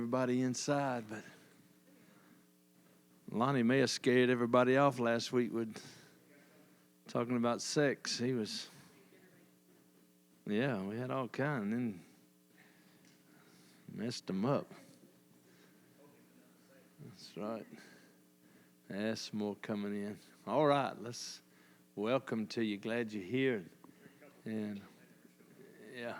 everybody inside, but Lonnie may have scared everybody off last week with talking about sex. He was, yeah, we had all kinds, and then messed them up. That's right. There's some more coming in. All right, let's welcome to you. Glad you're here. And yeah.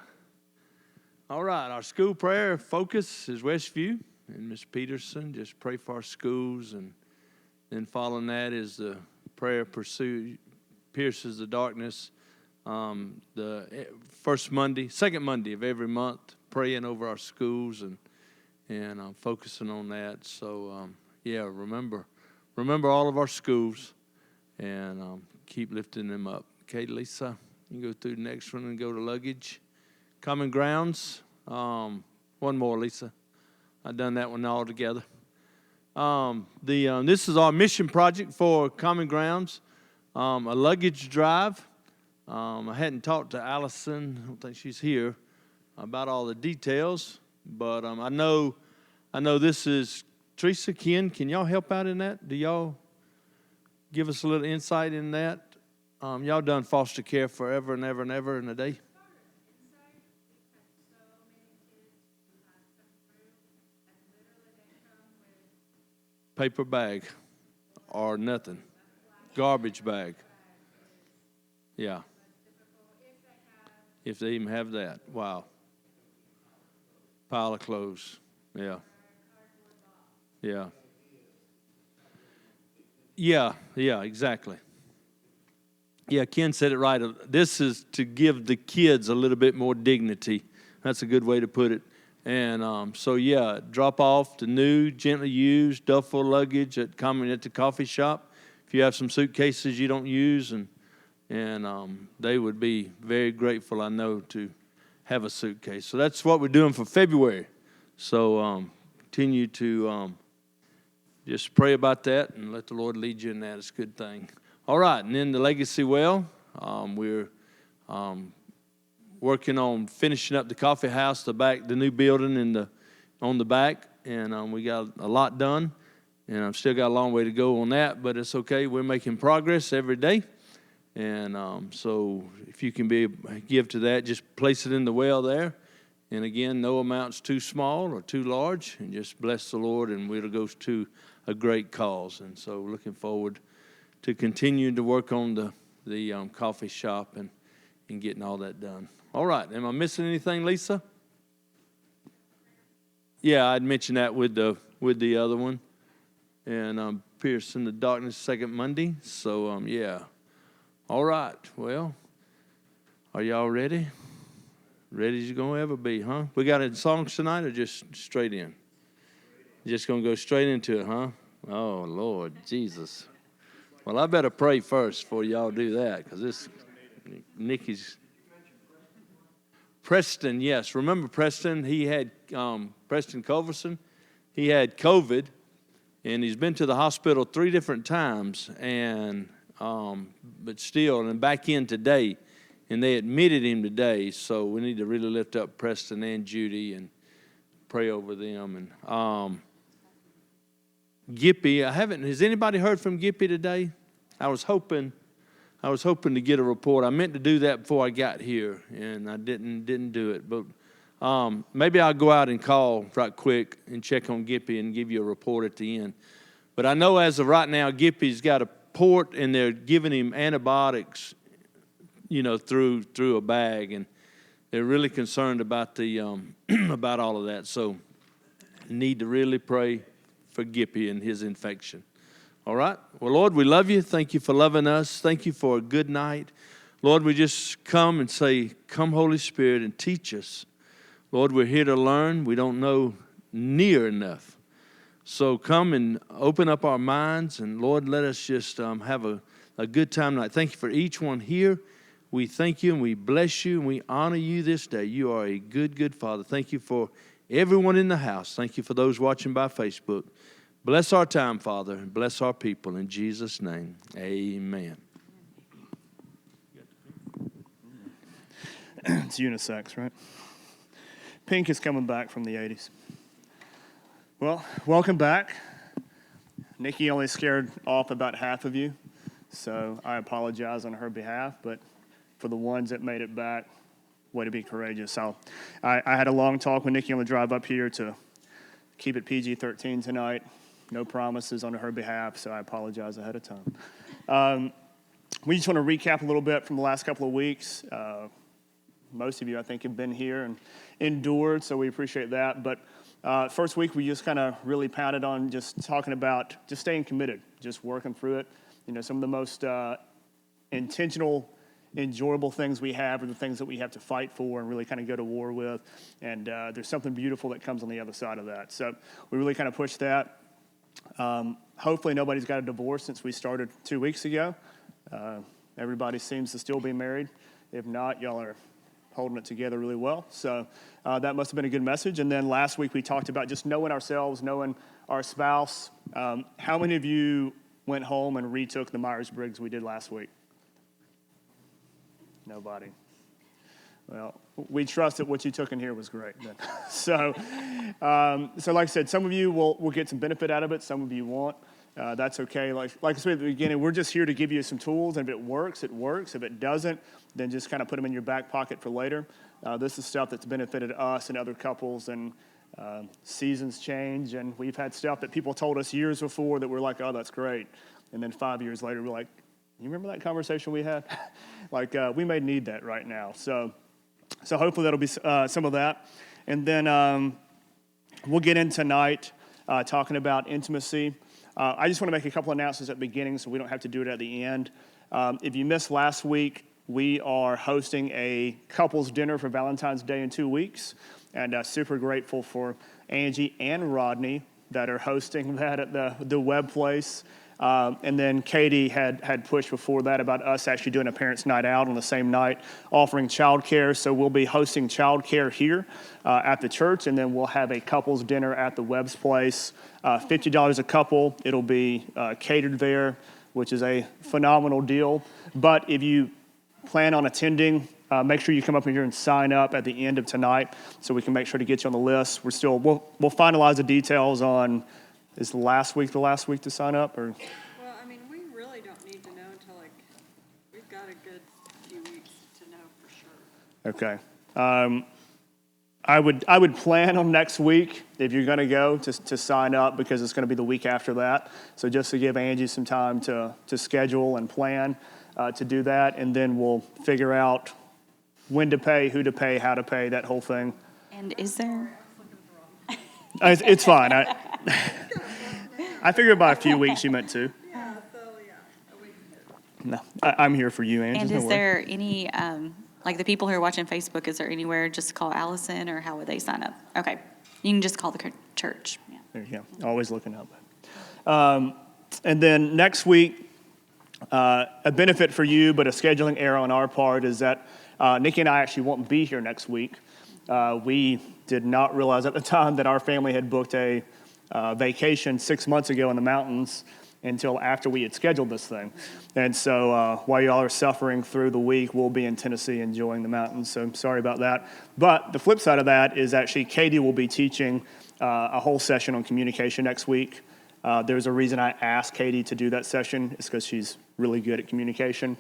All right, our school prayer focus is Westview. And Ms. Peterson, just pray for our schools. And then following that is the prayer pursue pierces the darkness. The second Monday of every month, praying over our schools and focusing on that. So, remember all of our schools and keep lifting them up. Okay, Lisa, you can go through the next one and go to luggage. Common grounds. One more, Lisa. I've done that one all together. This is our mission project for Common Grounds, a luggage drive. I hadn't talked to Allison, I don't think she's here, about all the details, but I know this is, Teresa, Ken, can y'all help out in that? Do y'all give us a little insight in that? Y'all done foster care forever and ever and ever in a day? Paper bag or nothing. Garbage bag. Yeah. If they even have that. Wow. Pile of clothes. Yeah. Yeah. Yeah, exactly. Yeah, Ken said it right. This is to give the kids a little bit more dignity. That's a good way to put it. And drop off the new, gently used duffel luggage at the coffee shop. If you have some suitcases you don't use, and they would be very grateful, I know, to have a suitcase. So that's what we're doing for February. So continue to just pray about that and let the Lord lead you in that. It's a good thing. All right, and then the Legacy Well, we're working on finishing up the coffee house, the new building on the back, and we got a lot done, and I've still got a long way to go on that, but it's okay. We're making progress every day, and so if you can give to that, just place it in the well there, and again, no amount's too small or too large, and just bless the Lord, and it'll go to a great cause, and so looking forward to continuing to work on the coffee shop and getting all that done. All right. Am I missing anything, Lisa? Yeah, I'd mentioned that with the other one. And piercing the darkness second Monday. So, yeah. All right. Well, are y'all ready? Ready as you're going to ever be, huh? We got any songs tonight or just straight in? Just going to go straight into it, huh? Oh, Lord Jesus. Well, I better pray first before y'all do that, because Nikki's... Preston, yes. Remember Preston? He had, Preston Culverson, he had COVID, and he's been to the hospital 3 different times, and but still, and back in today, and they admitted him today, so we need to really lift up Preston and Judy and pray over them. And Gippy, has anybody heard from Gippy today? I was hoping to get a report. I meant to do that before I got here, and I didn't do it. But maybe I'll go out and call right quick and check on Gippy and give you a report at the end. But I know as of right now, Gippy's got a port, and they're giving him antibiotics, through a bag, and they're really concerned about about all of that. So need to really pray for Gippy and his infection. All right. Well, Lord, we love you. Thank you for loving us. Thank you for a good night. Lord, we just come and say, come, Holy Spirit, and teach us. Lord, we're here to learn. We don't know near enough. So come and open up our minds, and Lord, let us just have a good time tonight. Thank you for each one here. We thank you, and we bless you, and we honor you this day. You are a good, good Father. Thank you for everyone in the house. Thank you for those watching by Facebook. Bless our time, Father, and bless our people. In Jesus' name, amen. It's unisex, right? Pink is coming back from the 80s. Well, welcome back. Nikki only scared off about half of you, so I apologize on her behalf, but for the ones that made it back, way to be courageous. So I had a long talk with Nikki on the drive up here to keep it PG-13 tonight. No promises on her behalf, so I apologize ahead of time. We just want to recap a little bit from the last couple of weeks. Most of you, I think, have been here and endured, so we appreciate that. But first week, we just kind of really pounded on just talking about just staying committed, just working through it. You know, some of the most intentional, enjoyable things we have are the things that we have to fight for and really kind of go to war with. And there's something beautiful that comes on the other side of that. So we really kind of pushed that. Hopefully nobody's got a divorce since we started 2 weeks ago. Everybody seems to still be married. If not, y'all are holding it together really well. So that must have been a good message. And then last week we talked about just knowing ourselves, knowing our spouse. How many of you went home and retook the Myers-Briggs we did last week? Nobody. Well, we trust that what you took in here was great. So like I said, some of you will get some benefit out of it. Some of you won't. That's okay. Like I said at the beginning, we're just here to give you some tools. And if it works, it works. If it doesn't, then just kind of put them in your back pocket for later. This is stuff that's benefited us and other couples. And seasons change. And we've had stuff that people told us years before that we're like, oh, that's great. And then 5 years later, we're like, you remember that conversation we had? We may need that right now. So hopefully that'll be some of that. And then we'll get in tonight talking about intimacy. I just want to make a couple announcements at the beginning so we don't have to do it at the end. If you missed last week, we are hosting a couples dinner for Valentine's Day in 2 weeks. And super grateful for Angie and Rodney that are hosting that at the web place. And then Katie had pushed before that about us actually doing a parents' night out on the same night, offering childcare. So we'll be hosting childcare here at the church, and then we'll have a couples dinner at the Webb's place. $50 a couple. It'll be catered there, which is a phenomenal deal. But if you plan on attending, make sure you come up here and sign up at the end of tonight so we can make sure to get you on the list. We'll finalize the details on. Is the last week to sign up, or? Well, I mean, we really don't need to know until we've got a good few weeks to know for sure. Okay. I would plan on next week if you're going to go to sign up because it's going to be the week after that. So just to give Angie some time to schedule and plan to do that, and then we'll figure out when to pay, who to pay, how to pay, that whole thing. And is there? It's fine. I figured by a few weeks you meant to. Yeah, a week. No, I'm here for you, Angie. And is there any, like the people who are watching Facebook, is there anywhere just to call Allison, or how would they sign up? Okay. You can just call the church. Yeah. There you go. Always looking up. And then next week, a benefit for you, but a scheduling error on our part is that Nikki and I actually won't be here next week. We did not realize at the time that our family had booked a vacation 6 months ago in the mountains until after we had scheduled this thing. And so while y'all are suffering through the week, we'll be in Tennessee enjoying the mountains. So I'm sorry about that. But the flip side of that is actually Katie will be teaching a whole session on communication next week. There's a reason I asked Katie to do that session. It's because she's really good at communication.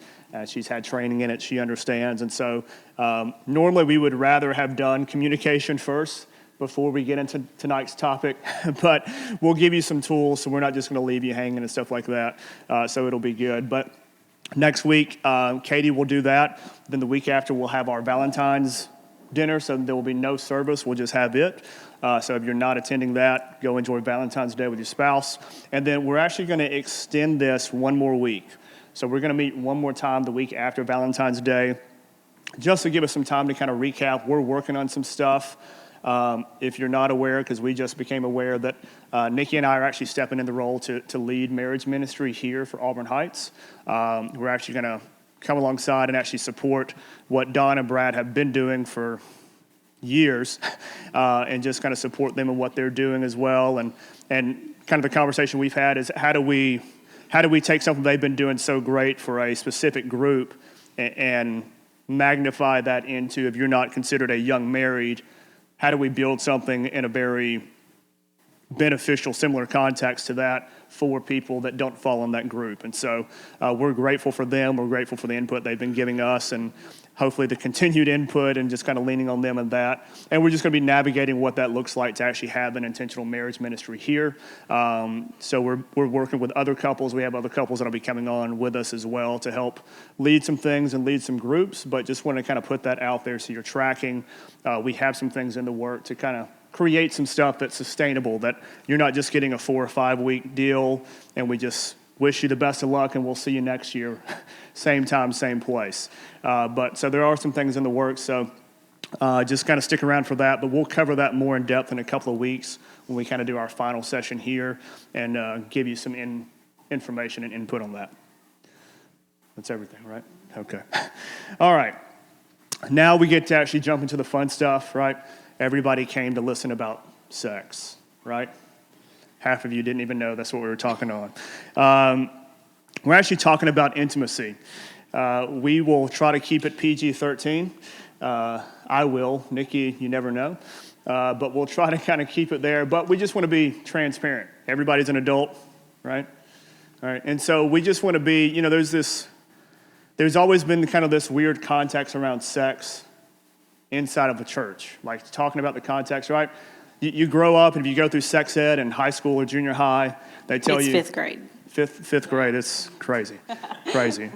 She's had training in it. She understands. And so normally we would rather have done communication first before we get into tonight's topic. But we'll give you some tools, so we're not just going to leave you hanging and stuff like that. So it'll be good. But next week, Katie will do that. Then the week after, we'll have our Valentine's dinner, so there will be no service. We'll just have it. So if you're not attending that, go enjoy Valentine's Day with your spouse. And then we're actually going to extend this one more week. So we're going to meet one more time the week after Valentine's Day, just to give us some time to kind of recap. We're working on some stuff. If you're not aware, because we just became aware that Nikki and I are actually stepping in the role to lead marriage ministry here for Auburn Heights. We're actually going to come alongside and actually support what Don and Brad have been doing for years, and just kind of support them in what they're doing as well. And kind of the conversation we've had is how do we take something they've been doing so great for a specific group and magnify that into, if you're not considered a young married, how do we build something in a very beneficial, similar context to that for people that don't fall in that group. And so we're grateful for them. We're grateful for the input they've been giving us, and hopefully the continued input and just kind of leaning on them and that. And we're just going to be navigating what that looks like to actually have an intentional marriage ministry here. So we're working with other couples. We have other couples that will be coming on with us as well to help lead some things and lead some groups, but just want to kind of put that out there so you're tracking. We have some things in the work to kind of create some stuff that's sustainable, that you're not just getting a 4 or 5 week deal and we just wish you the best of luck and we'll see you next year, same time, same place. But so there are some things in the works, so just kind of stick around for that, but we'll cover that more in depth in a couple of weeks when we kind of do our final session here and give you some information and input on that. That's everything, right? Okay. All right. Now we get to actually jump into the fun stuff, right? Everybody came to listen about sex, right? Half of you didn't even know that's what we were talking on. We're actually talking about intimacy. We will try to keep it PG-13. I will. Nikki, you never know. But we'll try to kind of keep it there. But we just want to be transparent. Everybody's an adult, right? All right. And so we just want to be, there's always been kind of this weird context around sex inside of the church, like talking about the context, right? You grow up, and if you go through sex ed in high school or junior high, they tell you... It's 5th grade. Fifth grade, it's crazy, crazy.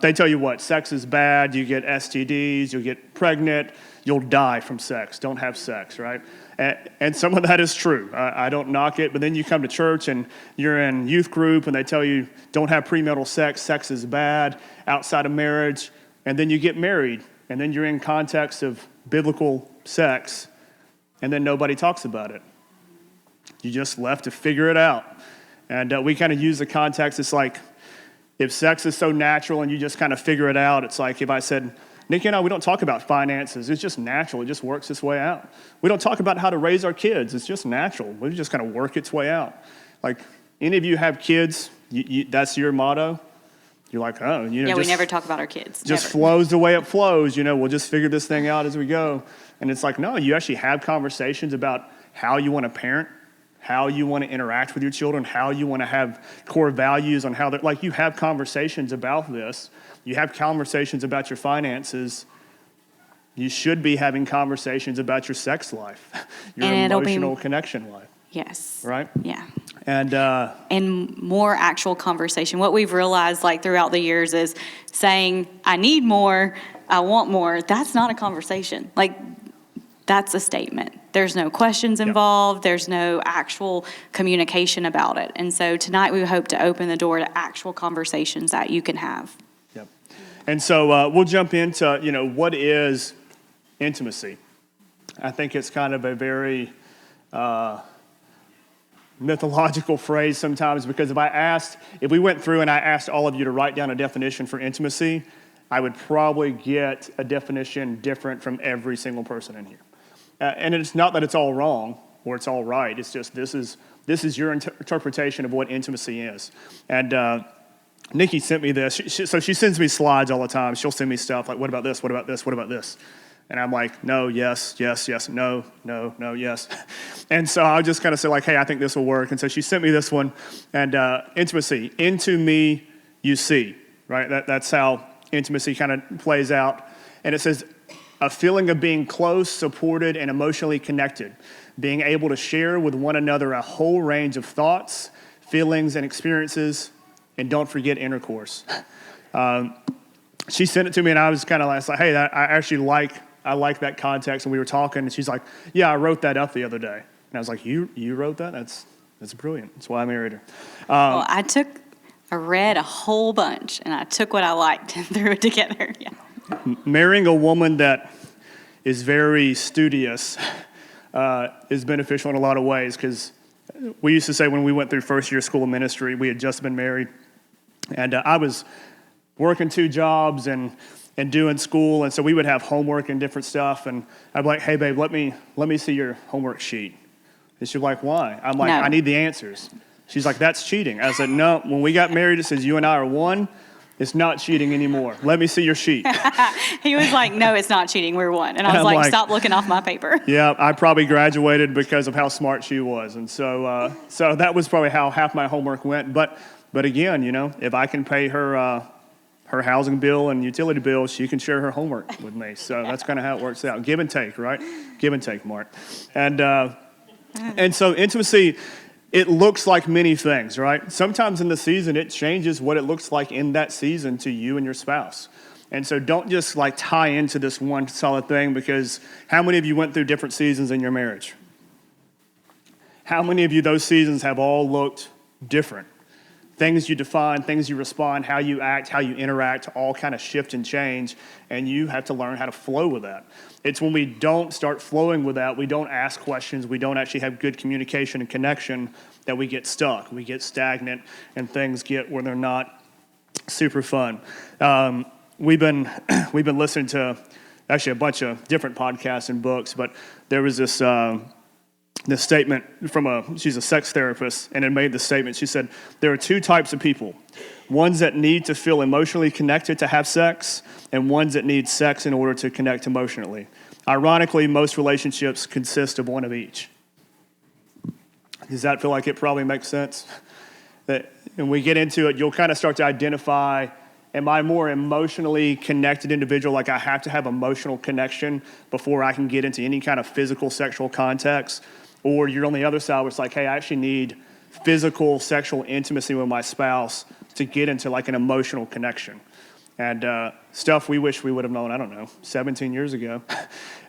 They tell you what, sex is bad, you get STDs, you'll get pregnant, you'll die from sex, don't have sex, right? And some of that is true. I don't knock it, but then you come to church and you're in youth group and they tell you don't have premarital sex, sex is bad, outside of marriage, and then you get married, and then you're in context of biblical sex, and then nobody talks about it. You just left to figure it out. And we kind of use the context, it's like, if sex is so natural and you just kind of figure it out, it's like if I said, Nikki and I, we don't talk about finances. It's just natural. It just works its way out. We don't talk about how to raise our kids. It's just natural. We just kind of work its way out. Like, any of you have kids, that's your motto? You're like, oh, Yeah, we never talk about our kids. Just never. flows the way it flows. We'll just figure this thing out as we go. And it's like, no, you actually have conversations about how you want to parent, how you want to interact with your children, how you want to have core values on how they're, like, you have conversations about this. You have conversations about your finances. You should be having conversations about your sex life, your emotional connection life. Yes. Right? Yeah. And more actual conversation. What we've realized, like, throughout the years is saying, I need more, I want more. That's not a conversation. Like, that's a statement. There's no questions involved. There's no actual communication about it. And so tonight we hope to open the door to actual conversations that you can have. Yep. And so we'll jump into, what is intimacy? I think it's kind of a very mythological phrase sometimes, because if we went through and I asked all of you to write down a definition for intimacy, I would probably get a definition different from every single person in here. And it's not that it's all wrong or it's all right. It's just this is your interpretation of what intimacy is. And Nikki sent me this. So she sends me slides all the time. She'll send me stuff like, what about this? What about this? What about this? And I'm like, no, yes, yes, yes, no, no, no, yes. And so I'll just kind of say like, hey, I think this will work. And so she sent me this one. And intimacy, into me you see, right? That's how intimacy kind of plays out. And it says, a feeling of being close, supported, and emotionally connected, being able to share with one another a whole range of thoughts, feelings, and experiences, and don't forget intercourse. She sent it to me, and I was kind of like, hey, I actually like that context, and we were talking, and she's like, yeah, I wrote that up the other day. And I was like, you wrote that? That's brilliant. That's why I married her. Well, I read a whole bunch, and I took what I liked and threw it together. Yeah. Marrying a woman that is very studious is beneficial in a lot of ways, because we used to say when we went through first year school of ministry, we had just been married, and I was working 2 jobs and doing school, and so we would have homework and different stuff, and I'd be like, hey, babe, let me see your homework sheet. And she's like, why? I'm like, no. I need the answers. She's like, that's cheating. I said, no, when we got married, it says you and I are one, It's not cheating anymore. Let me see your sheet. He was like, no, it's not cheating. We're one. And I was I'm like, like, stop looking off my paper. Yeah, I probably graduated because of how smart she was. And so so that was probably how half my homework went. But again, you know, if I can pay her her housing bill and utility bill, she can share her homework with me. So that's kind of how it works out. Give and take, right? Give and take, Mark. And so intimacy, it looks like many things, right? Sometimes in the season, it changes what it looks like in that season to you and your spouse. And so don't just like tie into this one solid thing, because how many of you went through different seasons in your marriage? How many of you, those seasons have all looked different? Things you define, things you respond, how you act, how you interact, all kind of shift and change, and you have to learn how to flow with that. It's when we don't start flowing with that, we don't ask questions, we don't actually have good communication and connection, that we get stuck, we get stagnant, and things get where they're not super fun. We've been listening to actually a bunch of different podcasts and books, but there was this statement from she's a sex therapist, and it made the statement. She said, there are two types of people: ones that need to feel emotionally connected to have sex, and ones that need sex in order to connect emotionally. Ironically, most relationships consist of one of each. Does that feel like it probably makes sense? That when we get into it, you'll kind of start to identify, am I more emotionally connected individual, like I have to have emotional connection before I can get into any kind of physical sexual context? Or you're on the other side where it's like, hey, I actually need physical sexual intimacy with my spouse to get into like an emotional connection. And stuff we wish we would have known, I don't know, 17 years ago.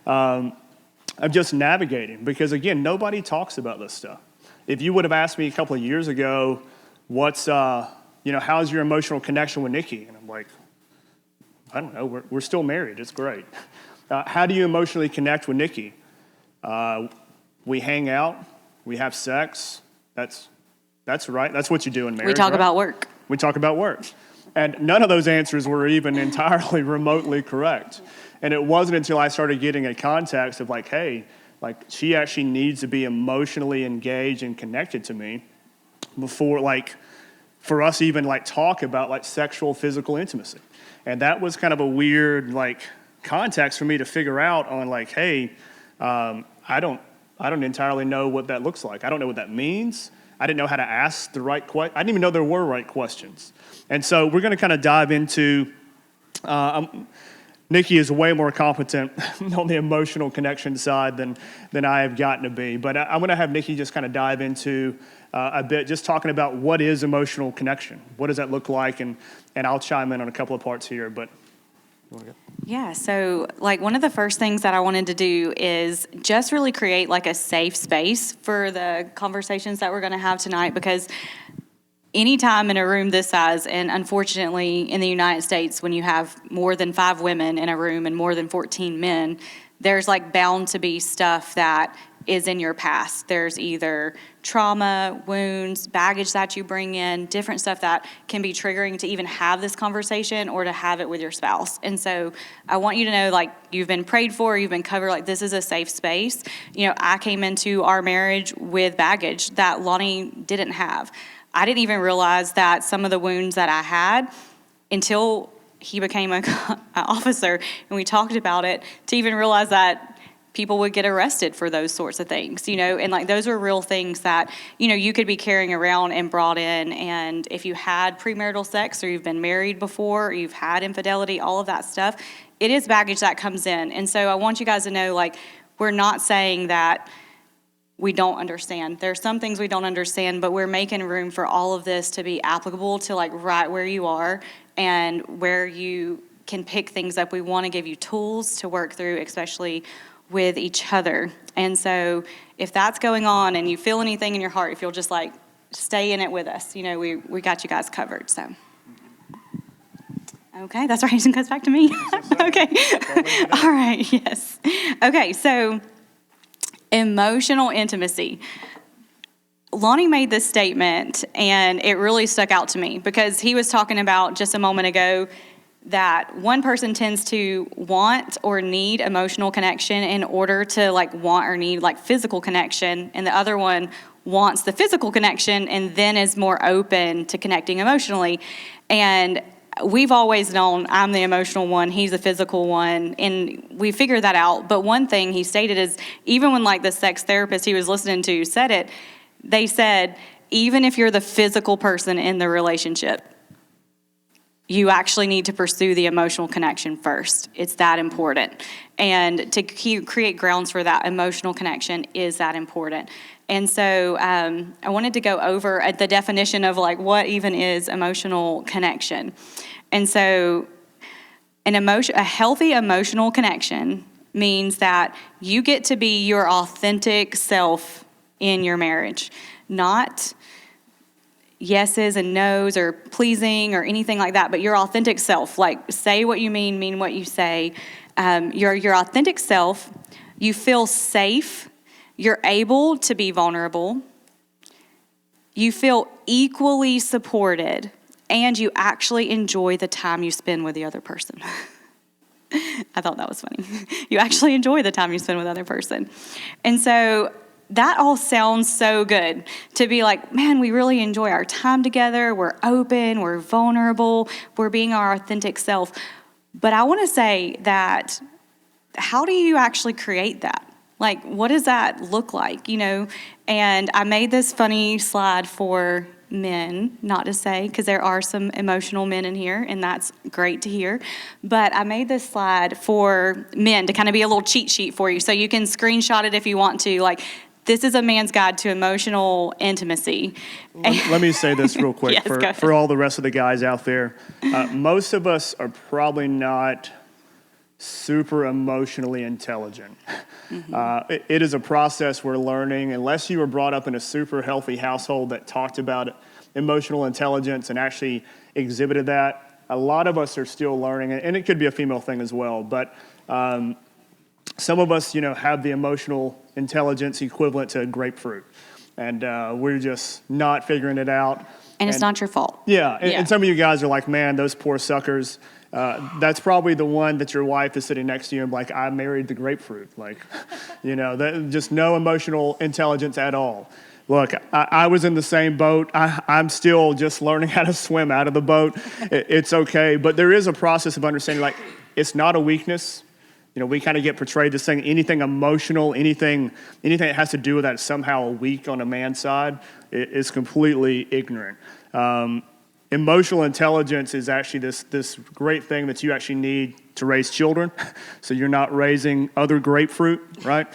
I'm just navigating, because again, nobody talks about this stuff. If you would have asked me a couple of years ago, what's, how's your emotional connection with Nikki? And I'm like, I don't know, we're still married, it's great. How do you emotionally connect with Nikki? We hang out, we have sex, that's right, that's what you do in marriage. We talk right? about work. We talk about work. And none of those answers were even entirely remotely correct. And it wasn't until I started getting a context of like, hey, like she actually needs to be emotionally engaged and connected to me before, like, for us even like talk about like sexual, physical intimacy. And that was kind of a weird like context for me to figure out on like, hey, I don't entirely know what that looks like. I don't know what that means. I didn't know how to ask the right question. I didn't even know there were right questions. And so we're going to kind of dive into, Nikki is way more competent on the emotional connection side than I have gotten to be. But I'm going to have Nikki just kind of dive into a bit, just talking about what is emotional connection. What does that look like? And I'll chime in on a couple of parts here, but you want to go? Yeah, so like one of the first things that I wanted to do is just really create like a safe space for the conversations that we're going to have tonight, because anytime in a room this size, and unfortunately in the United States, when you have more than 5 women in a room and more than 14 men, there's like bound to be stuff that is in your past. There's either trauma, wounds, baggage that you bring in, different stuff that can be triggering to even have this conversation or to have it with your spouse. And so I want you to know, like, you've been prayed for, you've been covered, like this is a safe space. You know, I came into our marriage with baggage that Lonnie didn't have. I didn't even realize that some of the wounds that I had until he became an officer and we talked about it, to even realize that people would get arrested for those sorts of things, you know, and like those are real things that, you know, you could be carrying around and brought in. And if you had premarital sex or you've been married before, or you've had infidelity, all of that stuff, it is baggage that comes in. And so I want you guys to know, like, we're not saying that we don't understand. There's some things we don't understand, but we're making room for all of this to be applicable to like right where you are and where you can pick things up. We want to give you tools to work through, especially with each other. And so if that's going on and you feel anything in your heart, if you'll just like stay in it with us, you know, we got you guys covered. So okay, that's right. It goes back to me. Okay. All right. Yes. Okay. So emotional intimacy. Lonnie made this statement and it really stuck out to me because he was talking about just a moment ago that one person tends to want or need emotional connection in order to like want or need like physical connection, and the other one wants the physical connection and then is more open to connecting emotionally. And we've always known I'm the emotional one, he's the physical one, and we figured that out. But one thing he stated is, even when like the sex therapist he was listening to said it, they said, even if you're the physical person in the relationship, you actually need to pursue the emotional connection first. It's that important. And to create grounds for that emotional connection is that important. And so I wanted to go over the definition of like what even is emotional connection. And so a healthy emotional connection means that you get to be your authentic self in your marriage, not yeses and nos or pleasing or anything like that, but your authentic self. Like, say what you mean what you say. You're your authentic self. You feel safe. You're able to be vulnerable. You feel equally supported, and you actually enjoy the time you spend with the other person. I thought that was funny. You actually enjoy the time you spend with the other person. And so that all sounds so good to be like, man, we really enjoy our time together. We're open, we're vulnerable, we're being our authentic self. But I want to say that, how do you actually create that? Like, what does that look like, you know? And I made this funny slide for men, not to say, because there are some emotional men in here, and that's great to hear. But I made this slide for men to kind of be a little cheat sheet for you, so you can screenshot it if you want to. Like, this is a man's guide to emotional intimacy. Let me say this real quick. Yes, for all the rest of the guys out there. Most of us are probably not super emotionally intelligent. It is a process we're learning. Unless you were brought up in a super healthy household that talked about emotional intelligence and actually exhibited that, a lot of us are still learning, and it could be a female thing as well. But some of us, have the emotional intelligence equivalent to grapefruit, and we're just not figuring it out. And it's not your fault. Yeah, and some of you guys are like, man, those poor suckers. That's probably the one that your wife is sitting next to you and like, I married the grapefruit. Like, just no emotional intelligence at all. Look, I was in the same boat. I'm still just learning how to swim out of the boat. It's okay. But there is a process of understanding, like, it's not a weakness. We kind of get portrayed as saying anything emotional, anything that has to do with that is somehow weak on a man's side is completely ignorant. Emotional intelligence is actually this great thing that you actually need to raise children. So you're not raising other grapefruit, right?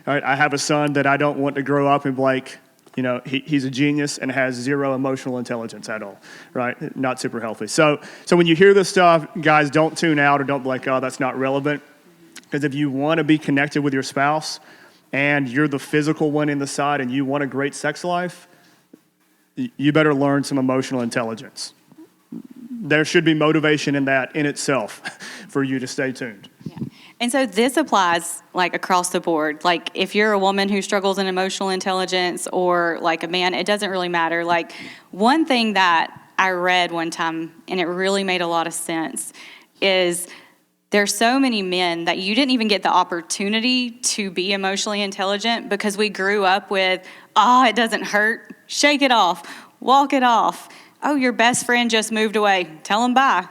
All right, I have a son that I don't want to grow up and be like, he's a genius and has zero emotional intelligence at all, right? Not super healthy. So when you hear this stuff, guys, don't tune out or don't be like, oh, that's not relevant. Because if you want to be connected with your spouse and you're the physical one in the side and you want a great sex life, you better learn some emotional intelligence. There should be motivation in that in itself for you to stay tuned. Yeah. And so this applies like across the board. Like if you're a woman who struggles in emotional intelligence or like a man, it doesn't really matter. Like one thing that I read one time and it really made a lot of sense is there's so many men that you didn't even get the opportunity to be emotionally intelligent because we grew up with, it doesn't hurt, shake it off, walk it off. Oh, your best friend just moved away, tell him bye.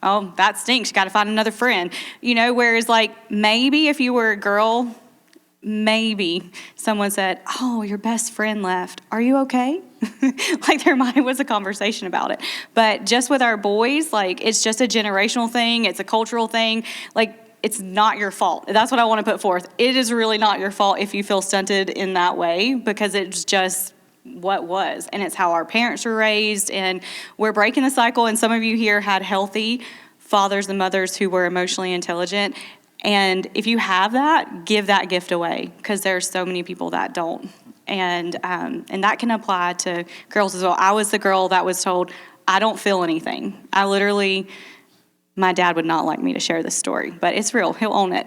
Oh, that stinks, you gotta find another friend. Whereas like maybe if you were a girl, maybe someone said, oh, your best friend left, are you okay? Like there was a conversation about it. But just with our boys, like it's just a generational thing. It's a cultural thing. Like it's not your fault. That's what I want to put forth. It is really not your fault if you feel stunted in that way because it's just what was. And it's how our parents were raised. And we're breaking the cycle. And some of you here had healthy fathers and mothers who were emotionally intelligent. And if you have that, give that gift away because there's so many people that don't. And that can apply to girls as well. I was the girl that was told, I don't feel anything. My dad would not like me to share this story, but it's real. He'll own it.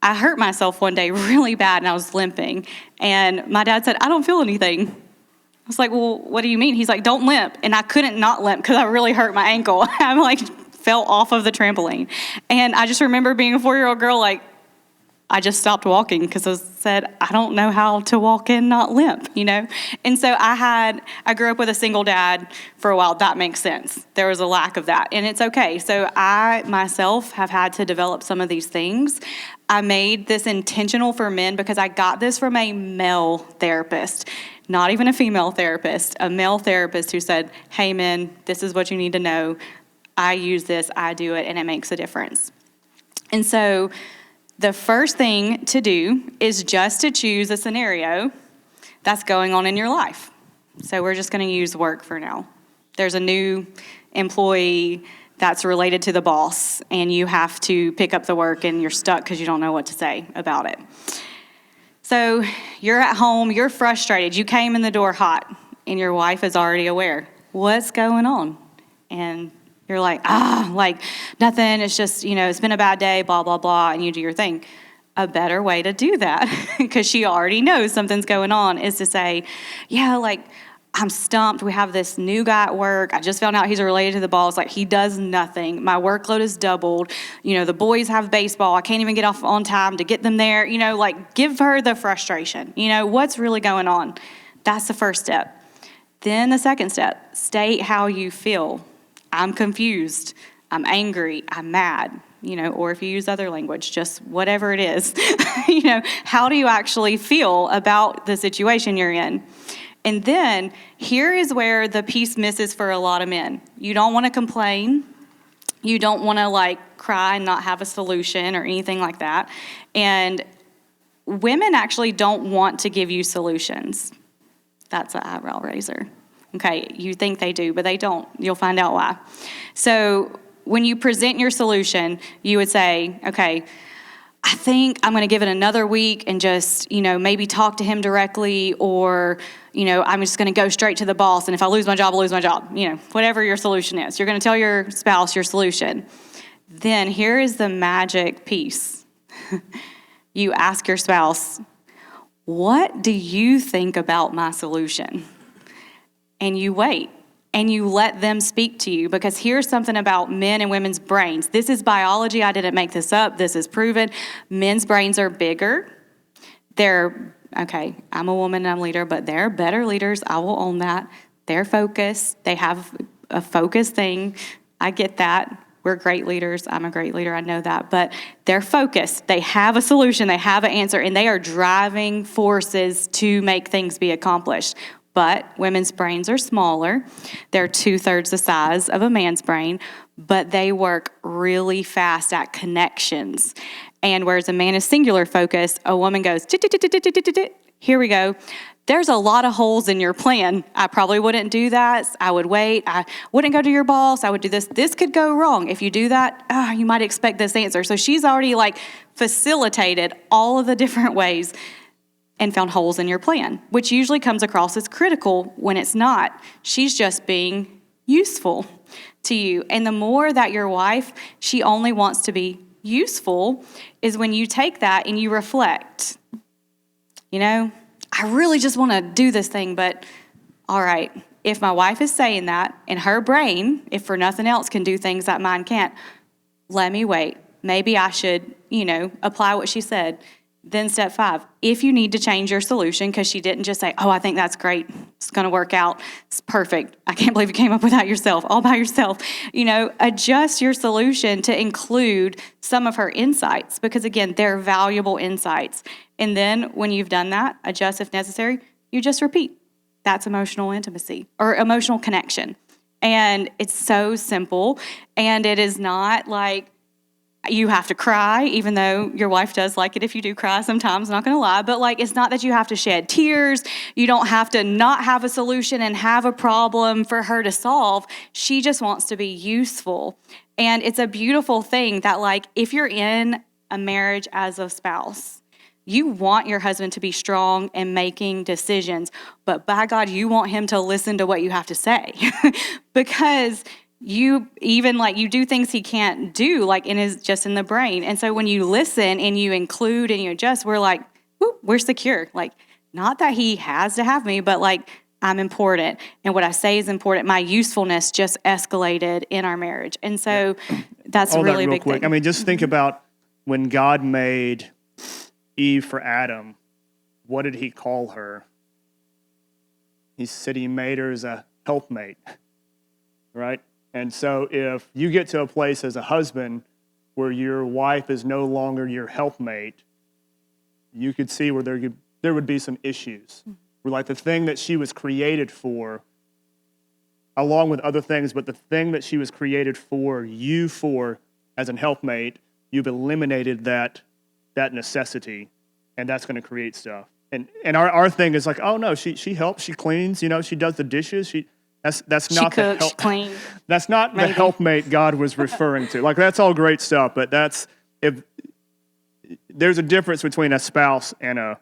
I hurt myself one day really bad and I was limping. And my dad said, I don't feel anything. I was like, well, what do you mean? He's like, don't limp. And I couldn't not limp because I really hurt my ankle. I'm like, fell off of the trampoline. And I just remember being a 4-year-old girl like, I just stopped walking because I said, I don't know how to walk and not limp, And so I grew up with a single dad for a while. That makes sense. There was a lack of that, and it's okay. So I myself have had to develop some of these things. I made this intentional for men because I got this from a male therapist, not even a female therapist, a male therapist who said, hey, men, this is what you need to know. I use this, I do it, and it makes a difference. And so the first thing to do is just to choose a scenario that's going on in your life. So we're just going to use work for now. There's a new employee that's related to the boss, and you have to pick up the work, and you're stuck because you don't know what to say about it. So you're at home, you're frustrated. You came in the door hot, and your wife is already aware. What's going on? And you're like nothing. It's just, it's been a bad day, blah, blah, blah, and you do your thing. A better way to do that, because she already knows something's going on, is to say, I'm stumped. We have this new guy at work. I just found out he's related to the boss. He does nothing. My workload is doubled. The boys have baseball. I can't even get off on time to get them there. Give her the frustration. What's really going on? That's the first step. Then the second step, state how you feel. I'm confused. I'm angry. I'm mad. Or if you use other language, just whatever it is. How do you actually feel about the situation you're in? And then here is where the piece misses for a lot of men. You don't want to complain. You don't want to cry and not have a solution or anything like that. And women actually don't want to give you solutions. That's an eyebrow raiser. Okay, you think they do, but they don't. You'll find out why. So when you present your solution, you would say, okay, I think I'm going to give it another week and just, maybe talk to him directly, or, I'm just going to go straight to the boss. And if I lose my job, I'll lose my job. Whatever your solution is. You're going to tell your spouse your solution. Then here is the magic piece. You ask your spouse, what do you think about my solution? And you wait. And you let them speak to you, because here's something about men and women's brains. This is biology. I didn't make this up. This is proven. Men's brains are bigger. I'm a woman and I'm a leader, but they're better leaders. I will own that. They're focused. They have a focused thing. I get that. We're great leaders. I'm a great leader. I know that. But they're focused. They have a solution. They have an answer. And they are driving forces to make things be accomplished. But women's brains are smaller. They're 2/3 the size of a man's brain, but they work really fast at connections. And whereas a man is singular focused, a woman goes, here we go. There's a lot of holes in your plan. I probably wouldn't do that. I would wait. I wouldn't go to your boss. I would do this. This could go wrong. If you do that, you might expect this answer. So she's already facilitated all of the different ways and found holes in your plan, which usually comes across as critical when it's not. She's just being useful to you. And the more that your wife, she only wants to be useful, is when you take that and you reflect. I really just want to do this thing, but all right, if my wife is saying that, and her brain, if for nothing else, can do things that mine can't, let me wait. Maybe I should, apply what she said. Then step 5, if you need to change your solution, because she didn't just say, I think that's great, it's going to work out, it's perfect, I can't believe you came up with that yourself, all by yourself. Adjust your solution to include some of her insights, because again, they're valuable insights. And then when you've done that, adjust if necessary, you just repeat. That's emotional intimacy or emotional connection. And it's so simple, and it is not you have to cry, even though your wife does like it if you do cry sometimes, not going to lie. But it's not that you have to shed tears. You don't have to not have a solution and have a problem for her to solve. She just wants to be useful. And it's a beautiful thing that if you're in a marriage as a spouse, you want your husband to be strong and making decisions. But by God, you want him to listen to what you have to say. Because you even you do things he can't do, just in the brain. And so when you listen and you include and you adjust, we're secure. Not that he has to have me, but I'm important. And what I say is important. My usefulness just escalated in our marriage. And so that's a really big thing. Just think about when God made Eve for Adam, what did he call her? He said he made her as a helpmate, right? And so if you get to a place as a husband where your wife is no longer your helpmate, you could see where there would be some issues. Where like the thing that she was created for, along with other things, but the thing that she was created for, you for, as an helpmate, you've eliminated that necessity, and that's going to create stuff. And our thing is like, oh no, she helps, she cleans, she does the dishes, that's not She the cooks, she cleans. That's not the helpmate God was referring to. Like that's all great stuff, but if there's a difference between a spouse and a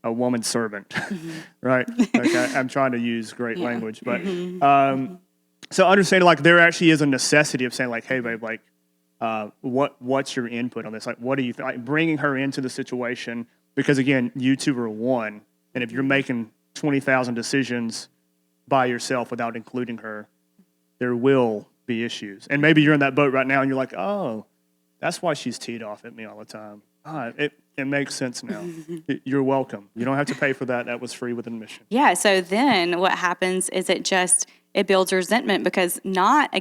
woman servant, right? Okay, I'm trying to use great language, but so understanding like there actually is a necessity of saying like, hey babe, like what's your input on this? Like, what do you like bringing her into the situation? Because again, you two are one, and if you're making 20,000 decisions by yourself without including her, there will be issues. And maybe you're in that boat right now, and you're like, oh, that's why she's teed off at me all the time. It makes sense now. You're welcome. You don't have to pay for that. That was free with admission. Yeah, so then what happens is it builds resentment because not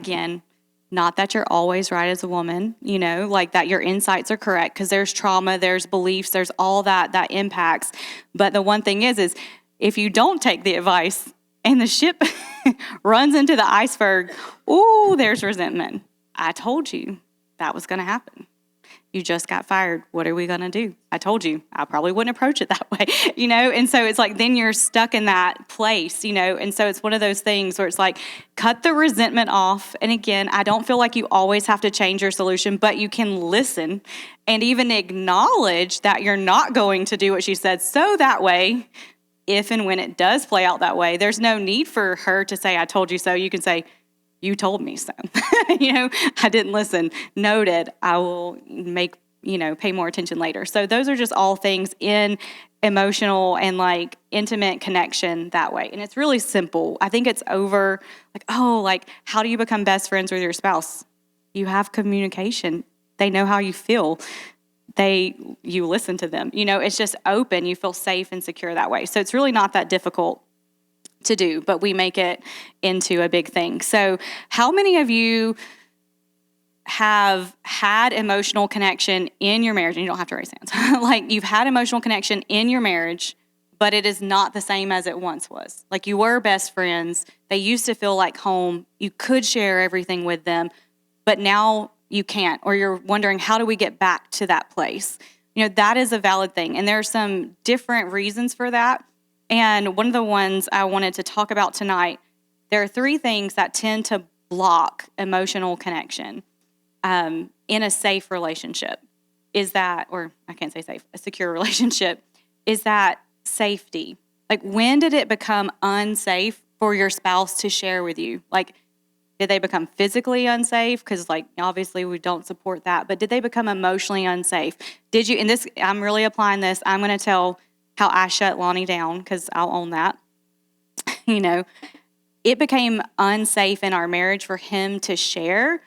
that you're always right as a woman, like that your insights are correct because there's trauma, there's beliefs, there's all that impacts. But the one thing is if you don't take the advice and the ship runs into the iceberg, ooh, there's resentment. I told you that was going to happen. You just got fired. What are we going to do? I told you. I probably wouldn't approach it that way, And so it's like then you're stuck in that place, And so it's one of those things where it's like cut the resentment off. And again, I don't feel like you always have to change your solution, but you can listen and even acknowledge that you're not going to do what she said. So that way, if and when it does play out that way, there's no need for her to say, I told you so. You can say, you told me so. I didn't listen. Noted. I will pay more attention later. So those are just all things in emotional and like intimate connection that way. And it's really simple. I think it's over how do you become best friends with your spouse? You have communication. They know how you feel. You listen to them. It's just open. You feel safe and secure that way. So it's really not that difficult to do, but we make it into a big thing. So how many of you have had emotional connection in your marriage? And you don't have to raise hands. Like you've had emotional connection in your marriage, but it is not the same as it once was. Like you were best friends. They used to feel like home. You could share everything with them, but now you can't, or you're wondering, how do we get back to that place? That is a valid thing. And there are some different reasons for that. And one of the ones I wanted to talk about tonight, there are 3 things that tend to block emotional connection in a safe relationship. Or I can't say safe, a secure relationship, is that safety. Like when did it become unsafe for your spouse to share with you? Like did they become physically unsafe? Because obviously we don't support that, but did they become emotionally unsafe? Did you, and this, I'm really applying this, I'm going to tell how I shut Lonnie down, because I'll own that. It became unsafe in our marriage for him to share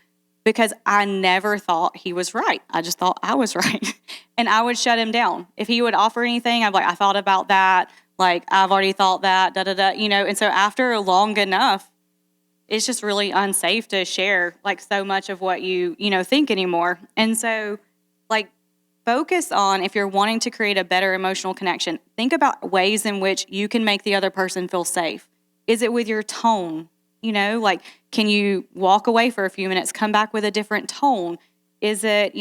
because I never thought he was right. I just thought I was right. And I would shut him down. If he would offer anything, I'd be like, I thought about that. Like, I've already thought that, And so after long enough, it's just really unsafe to share so much of what you think anymore. And so focus on, if you're wanting to create a better emotional connection, think about ways in which you can make the other person feel safe. Is it with your tone? Can you walk away for a few minutes, come back with a different tone? Is it,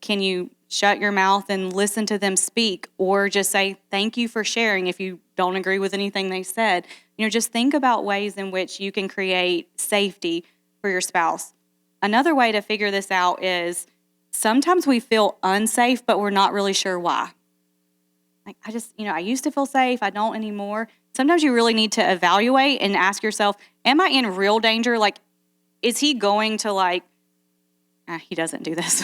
can you shut your mouth and listen to them speak, or just say, thank you for sharing if you don't agree with anything they said? Just think about ways in which you can create safety for your spouse. Another way to figure this out is, sometimes we feel unsafe, but we're not really sure why. I used to feel safe. I don't anymore. Sometimes you really need to evaluate and ask yourself, am I in real danger? Is he going to he doesn't do this.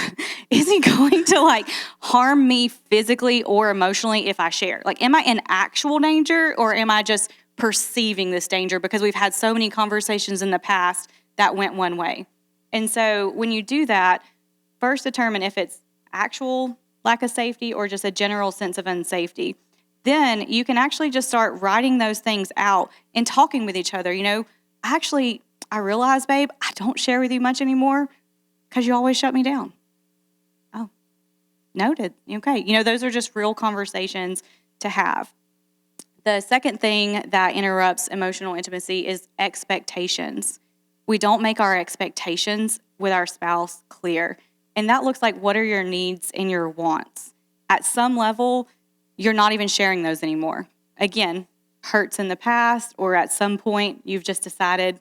Is he going to harm me physically or emotionally if I share? Am I in actual danger, or am I just perceiving this danger because we've had so many conversations in the past that went one way? And so when you do that, first determine if it's actual lack of safety or just a general sense of unsafety, then you can actually just start writing those things out and talking with each other. I realize, babe, I don't share with you much anymore because you always shut me down. Oh, noted. Okay. Those are just real conversations to have. The second thing that interrupts emotional intimacy is expectations. We don't make our expectations with our spouse clear. And that looks like, what are your needs and your wants? At some level, you're not even sharing those anymore. Again, hurts in the past, or at some point you've just decided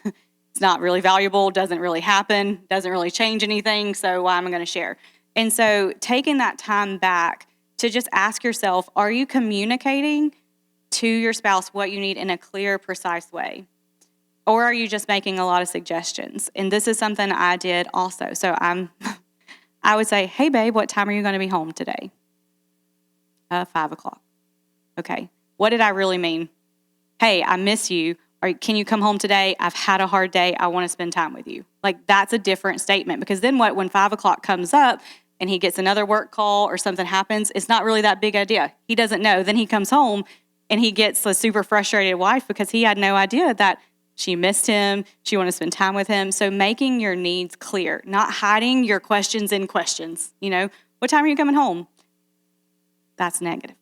it's not really valuable, doesn't really happen, doesn't really change anything, so why am I going to share? And so taking that time back to just ask yourself, are you communicating to your spouse what you need in a clear, precise way? Or are you just making a lot of suggestions? And this is something I did also. So I would say, hey, babe, what time are you going to be home today? 5 o'clock. Okay. What did I really mean? Hey, I miss you. Or can you come home today? I've had a hard day. I want to spend time with you. Like, that's a different statement, because then when 5 o'clock comes up and he gets another work call or something happens, it's not really that big idea. He doesn't know. Then he comes home and he gets a super frustrated wife because he had no idea that she missed him. She wanted to spend time with him. So making your needs clear, not hiding your questions in questions. What time are you coming home? That's negative.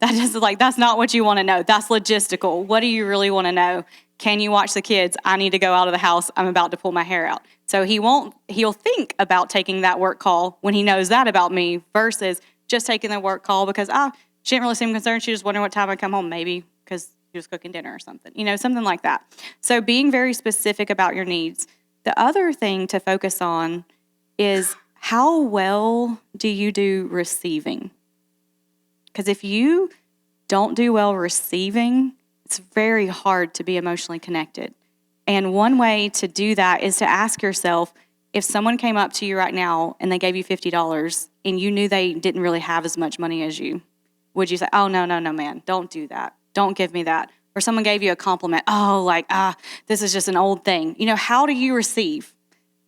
That's not what you want to know. That's logistical. What do you really want to know? Can you watch the kids? I need to go out of the house. I'm about to pull my hair out. So he'll think about taking that work call when he knows that about me, versus just taking the work call because, she didn't really seem concerned. She just wondering what time I come home, maybe because she was cooking dinner or something, something like that. So being very specific about your needs. The other thing to focus on is, how well do you do receiving? Because if you don't do well receiving, it's very hard to be emotionally connected. And one way to do that is to ask yourself, if someone came up to you right now and they gave you $50 and you knew they didn't really have as much money as you, would you say, oh, no, man, don't do that. Don't give me that. Or someone gave you a compliment. Oh, this is just an old thing. How do you receive?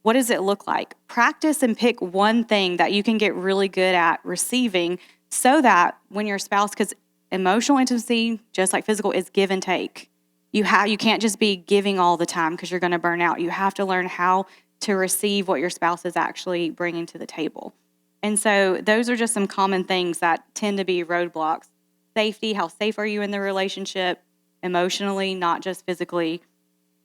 What does it look like? Practice and pick one thing that you can get really good at receiving, so that when your spouse, because emotional intimacy, just like physical, is give and take. You can't just be giving all the time because you're going to burn out. You have to learn how to receive what your spouse is actually bringing to the table. And so those are just some common things that tend to be roadblocks. Safety, how safe are you in the relationship, emotionally, not just physically?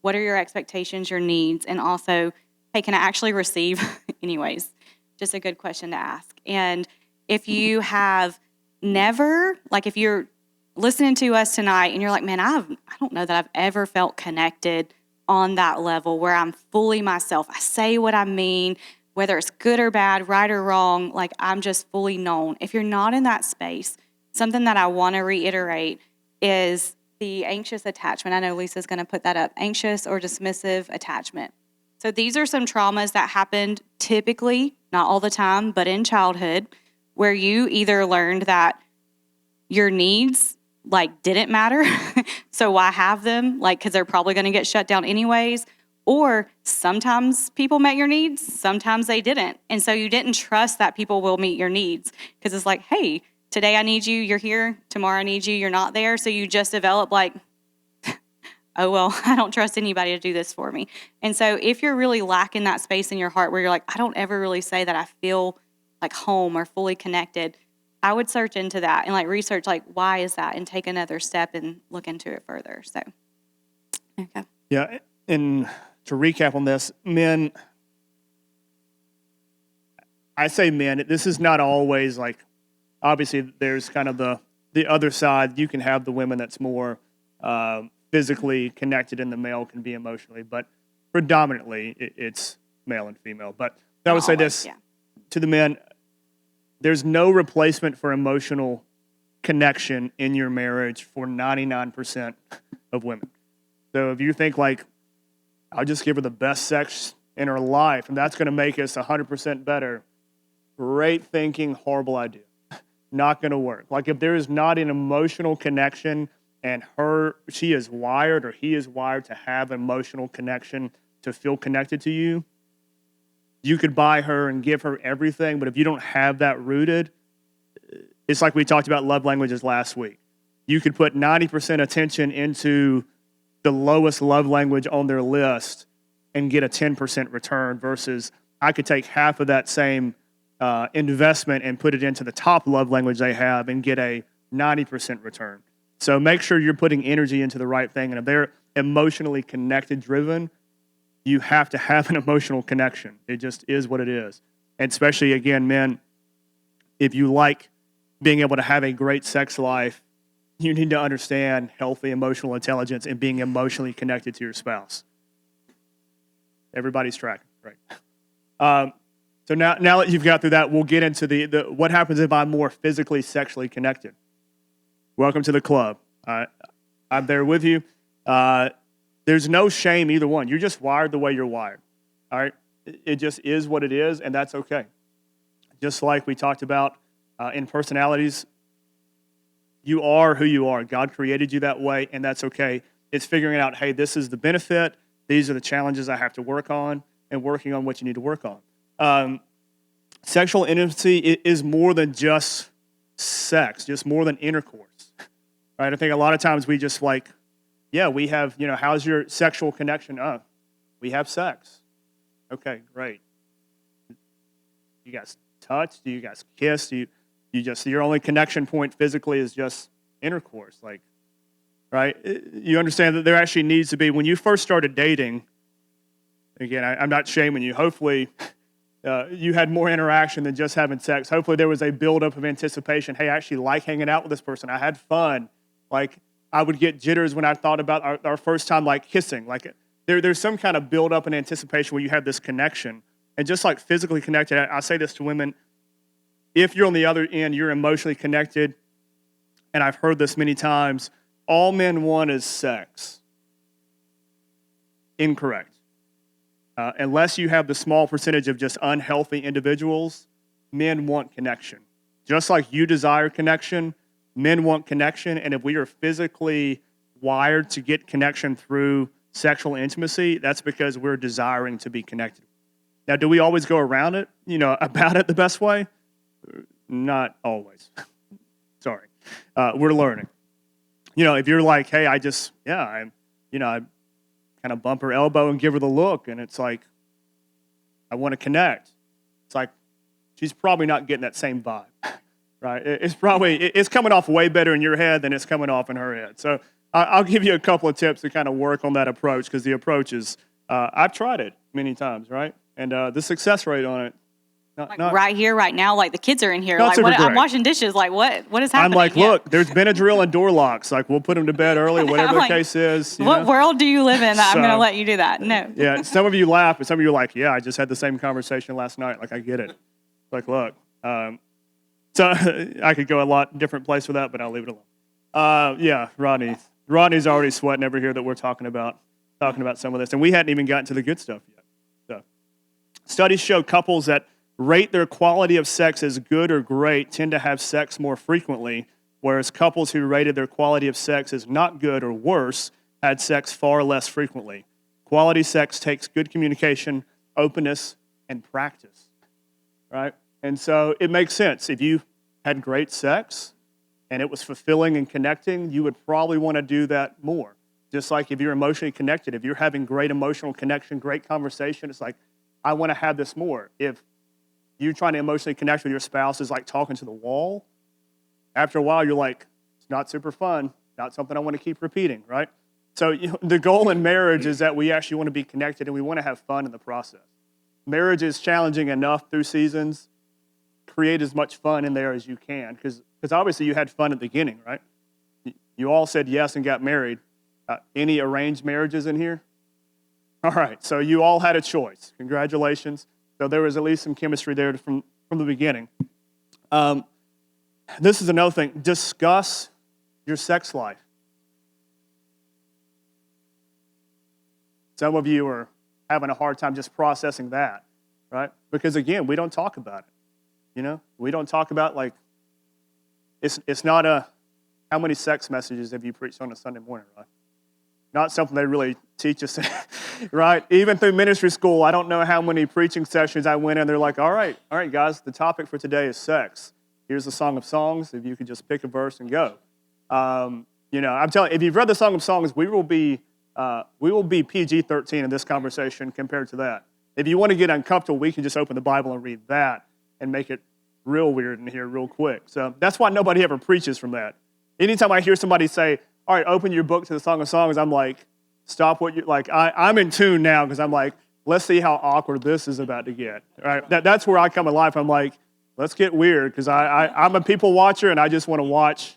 What are your expectations, your needs? And also, hey, can I actually receive? Anyways, just a good question to ask. And if you have never, if you're listening to us tonight and you're like, man, I don't know that I've ever felt connected on that level where I'm fully myself. I say what I mean, whether it's good or bad, right or wrong, I'm just fully known. If you're not in that space, something that I want to reiterate is the anxious attachment. I know Lisa's going to put that up. Anxious or dismissive attachment. So these are some traumas that happened typically, not all the time, but in childhood, where you either learned that your needs didn't matter, so why have them? Because they're probably going to get shut down anyways. Or sometimes people met your needs, sometimes they didn't. And so you didn't trust that people will meet your needs, because it's like, hey, today I need you, you're here. Tomorrow I need you, you're not there. So you just develop oh, well, I don't trust anybody to do this for me. And so if you're really lacking that space in your heart where you're like, I don't ever really say that I feel like home or fully connected, I would search into that and research why is that, and take another step and look into it further. So, okay. Yeah, and to recap on this, men, I say men, this is not always obviously there's kind of the other side. You can have the women that's more physically connected and the male can be emotionally, but predominantly it's male and female. But I would say this to the men, there's no replacement for emotional connection in your marriage for 99% of women. So if you think I'll just give her the best sex in her life and that's going to make us 100% better, great thinking, horrible idea. Not going to work. If there is not an emotional connection and she is wired or he is wired to have emotional connection, to feel connected to you, you could buy her and give her everything, but if you don't have that rooted, it's like we talked about love languages last week. You could put 90% attention into the lowest love language on their list and get a 10% return versus I could take half of that same investment and put it into the top love language they have and get a 90% return. So make sure you're putting energy into the right thing. And if they're emotionally connected driven, you have to have an emotional connection. It just is what it is. And especially, again, men, if you like being able to have a great sex life, you need to understand healthy emotional intelligence and being emotionally connected to your spouse. Everybody's tracking, right? So now that you've got through that, we'll get into the what happens if I'm more physically, sexually connected. Welcome to the club. I'm there with you. There's no shame either one. You're just wired the way you're wired. All right? It just is what it is, and that's okay. Just like we talked about in personalities, you are who you are. God created you that way, and that's okay. It's figuring out, hey, this is the benefit. These are the challenges I have to work on, and working on what you need to work on. Sexual intimacy is more than just sex, just more than intercourse. Right? I think a lot of times we just like, yeah, we have, how's your sexual connection? Oh, we have sex. Okay, great. You guys touch? Do you guys kiss? Do you just, your only connection point physically is just intercourse, like, right? You understand that there actually needs to be, when you first started dating, again, I'm not shaming you, hopefully you had more interaction than just having sex. Hopefully there was a buildup of anticipation. Hey, I actually like hanging out with this person. I had fun. Like, I would get jitters when I thought about our first time, like, kissing. Like, there's some kind of buildup and anticipation where you have this connection. And just like physically connected, I say this to women, if you're on the other end, you're emotionally connected, and I've heard this many times, all men want is sex. Incorrect. Unless you have the small percentage of just unhealthy individuals, men want connection. Just like you desire connection, men want connection, and if we are physically wired to get connection through sexual intimacy, that's because we're desiring to be connected. Now, do we always go around it, about it the best way? Not always. Sorry. We're learning. If you're like, hey, I kind of bump her elbow and give her the look, and it's like, I want to connect. It's like, she's probably not getting that same vibe, right? It's coming off way better in your head than it's coming off in her head. So I'll give you a couple of tips to kind of work on that approach, because the approach is, I've tried it many times, right? And the success rate on it, right here, right now, like the kids are in here. Not Like, super I'm great. washing dishes. Like, what is happening? I'm like, look, there's Benadryl and door locks. Like, we'll put them to bed early, whatever the like, case is. What world do you live in that I'm going to So, let you do that? No. Yeah, some of you laugh, but some of you are like, yeah, I just had the same conversation last night. Like, I get it. Like, look. So I could go a lot different place with that, but I'll leave it alone. Yeah, Rodney. Rodney's already sweating over here that we're talking about some of this, and we hadn't even gotten to the good stuff yet. So, studies show couples that rate their quality of sex as good or great tend to have sex more frequently, whereas couples who rated their quality of sex as not good or worse had sex far less frequently. Quality sex takes good communication, openness, and practice, right? And so it makes sense. If you had great sex and it was fulfilling and connecting, you would probably want to do that more. Just like if you're emotionally connected, if you're having great emotional connection, great conversation, it's like, I want to have this more. If you trying to emotionally connect with your spouse is like talking to the wall, after a while you're like, it's not super fun, not something I want to keep repeating, right? So the goal in marriage is that we actually want to be connected and we want to have fun in the process. Marriage is challenging enough through seasons. Create as much fun in there as you can, because obviously you had fun at the beginning, right? You all said yes and got married. Any arranged marriages in here? All right, so you all had a choice. Congratulations. So there was at least some chemistry there from the beginning. This is another thing. Discuss your sex life. Some of you are having a hard time just processing that, right? Because again, we don't talk about it. We don't talk about, like, it's not how many sex messages have you preached on a Sunday morning, right? Not something they really teach us right? Even through ministry school, I don't know how many preaching sessions I went in. They're like, all right, guys, the topic for today is sex. Here's the Song of Songs. If you could just pick a verse and go. I'm telling you, if you've read the Song of Songs, we will be PG-13 in this conversation compared to that. If you want to get uncomfortable, we can just open the Bible and read that and make it real weird in here real quick. So that's why nobody ever preaches from that. Anytime I hear somebody say, all right, open your book to the Song of Songs, I'm like, stop what you, like, I'm in tune now because I'm like, let's see how awkward this is about to get. Right? That's where I come alive. I'm like, let's get weird because I'm a people watcher and I just want to watch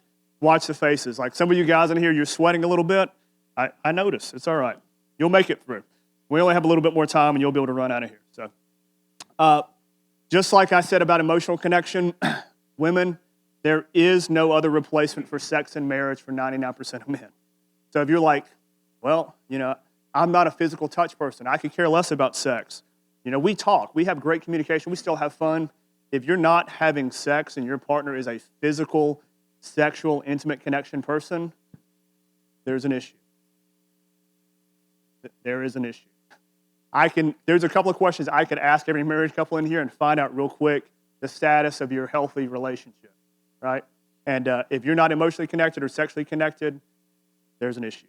the faces. Like some of you guys in here, you're sweating a little bit. I notice. It's all right. You'll make it through. We only have a little bit more time and you'll be able to run out of here. So, just like I said about emotional connection, women, there is no other replacement for sex in marriage for 99% of men. So if you're like, well, I'm not a physical touch person. I could care less about sex. We talk. We have great communication. We still have fun. If you're not having sex and your partner is a physical, sexual, intimate connection person, there's an issue. There is an issue. There's a couple of questions I could ask every married couple in here and find out real quick the status of your healthy relationship, right? And if you're not emotionally connected or sexually connected, there's an issue.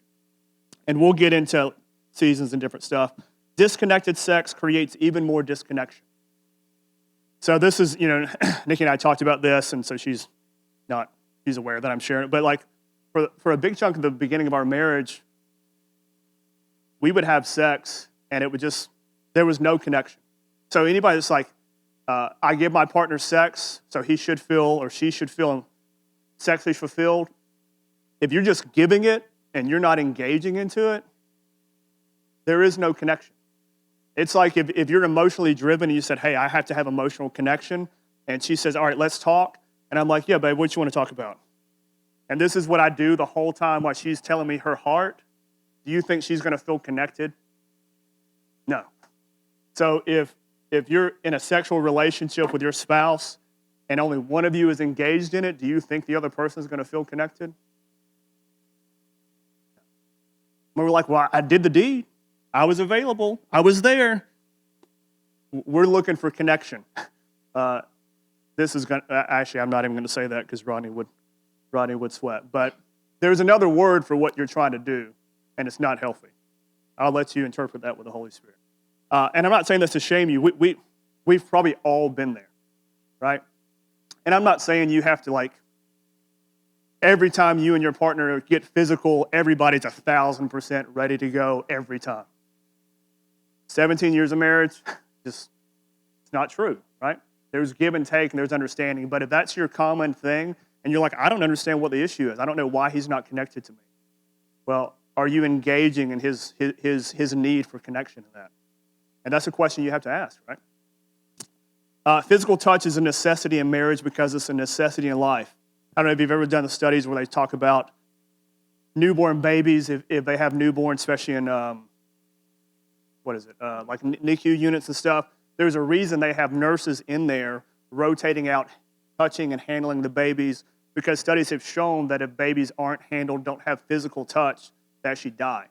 And we'll get into seasons and different stuff. Disconnected sex creates even more disconnection. So this is, Nikki and I talked about this, and so she's aware that I'm sharing it. But like for a big chunk of the beginning of our marriage, we would have sex and there was no connection. So anybody that's like, I give my partner sex, so he should feel or she should feel sexually fulfilled. If you're just giving it and you're not engaging into it, there is no connection. It's like if you're emotionally driven and you said, hey, I have to have emotional connection, and she says, all right, let's talk. And I'm like, yeah, babe, what you want to talk about? And this is what I do the whole time while she's telling me her heart. Do you think she's going to feel connected? No. So if you're in a sexual relationship with your spouse and only one of you is engaged in it, do you think the other person is going to feel connected? We're like, well, I did the deed. I was available. I was there. We're looking for connection. This is going to, actually, I'm not even going to say that because Rodney would sweat. But there's another word for what you're trying to do, and it's not healthy. I'll let you interpret that with the Holy Spirit. And I'm not saying this to shame you. We've probably all been there, right? And I'm not saying you have to, like, every time you and your partner get physical, everybody's 1,000% ready to go every time. 17 years of marriage, it's not true, right? There's give and take and there's understanding. But if that's your common thing and you're like, I don't understand what the issue is. I don't know why he's not connected to me. Well, are you engaging in his need for connection in that? And that's a question you have to ask, right? Physical touch is a necessity in marriage because it's a necessity in life. I don't know if you've ever done the studies where they talk about newborn babies, if they have newborn, especially in, like NICU units and stuff. There's a reason they have nurses in there rotating out, touching and handling the babies, because studies have shown that if babies aren't handled, don't have physical touch, they actually die.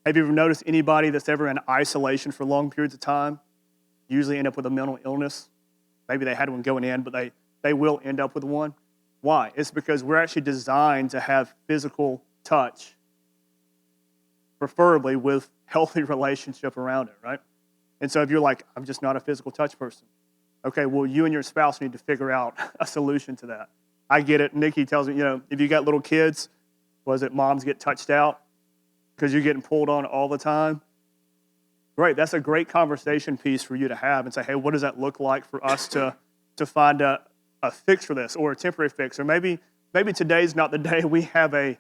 Have you ever noticed anybody that's ever in isolation for long periods of time usually end up with a mental illness? Maybe they had one going in, but they will end up with one. Why? It's because we're actually designed to have physical touch, preferably with healthy relationship around it, right? And so if you're like, I'm just not a physical touch person, okay, well, you and your spouse need to figure out a solution to that. I get it. Nikki tells me, if you got little kids, was it moms get touched out because you're getting pulled on all the time? Great. That's a great conversation piece for you to have and say, hey, what does that look like for us to find a fix for this, or a temporary fix? Or maybe today's not the day we have a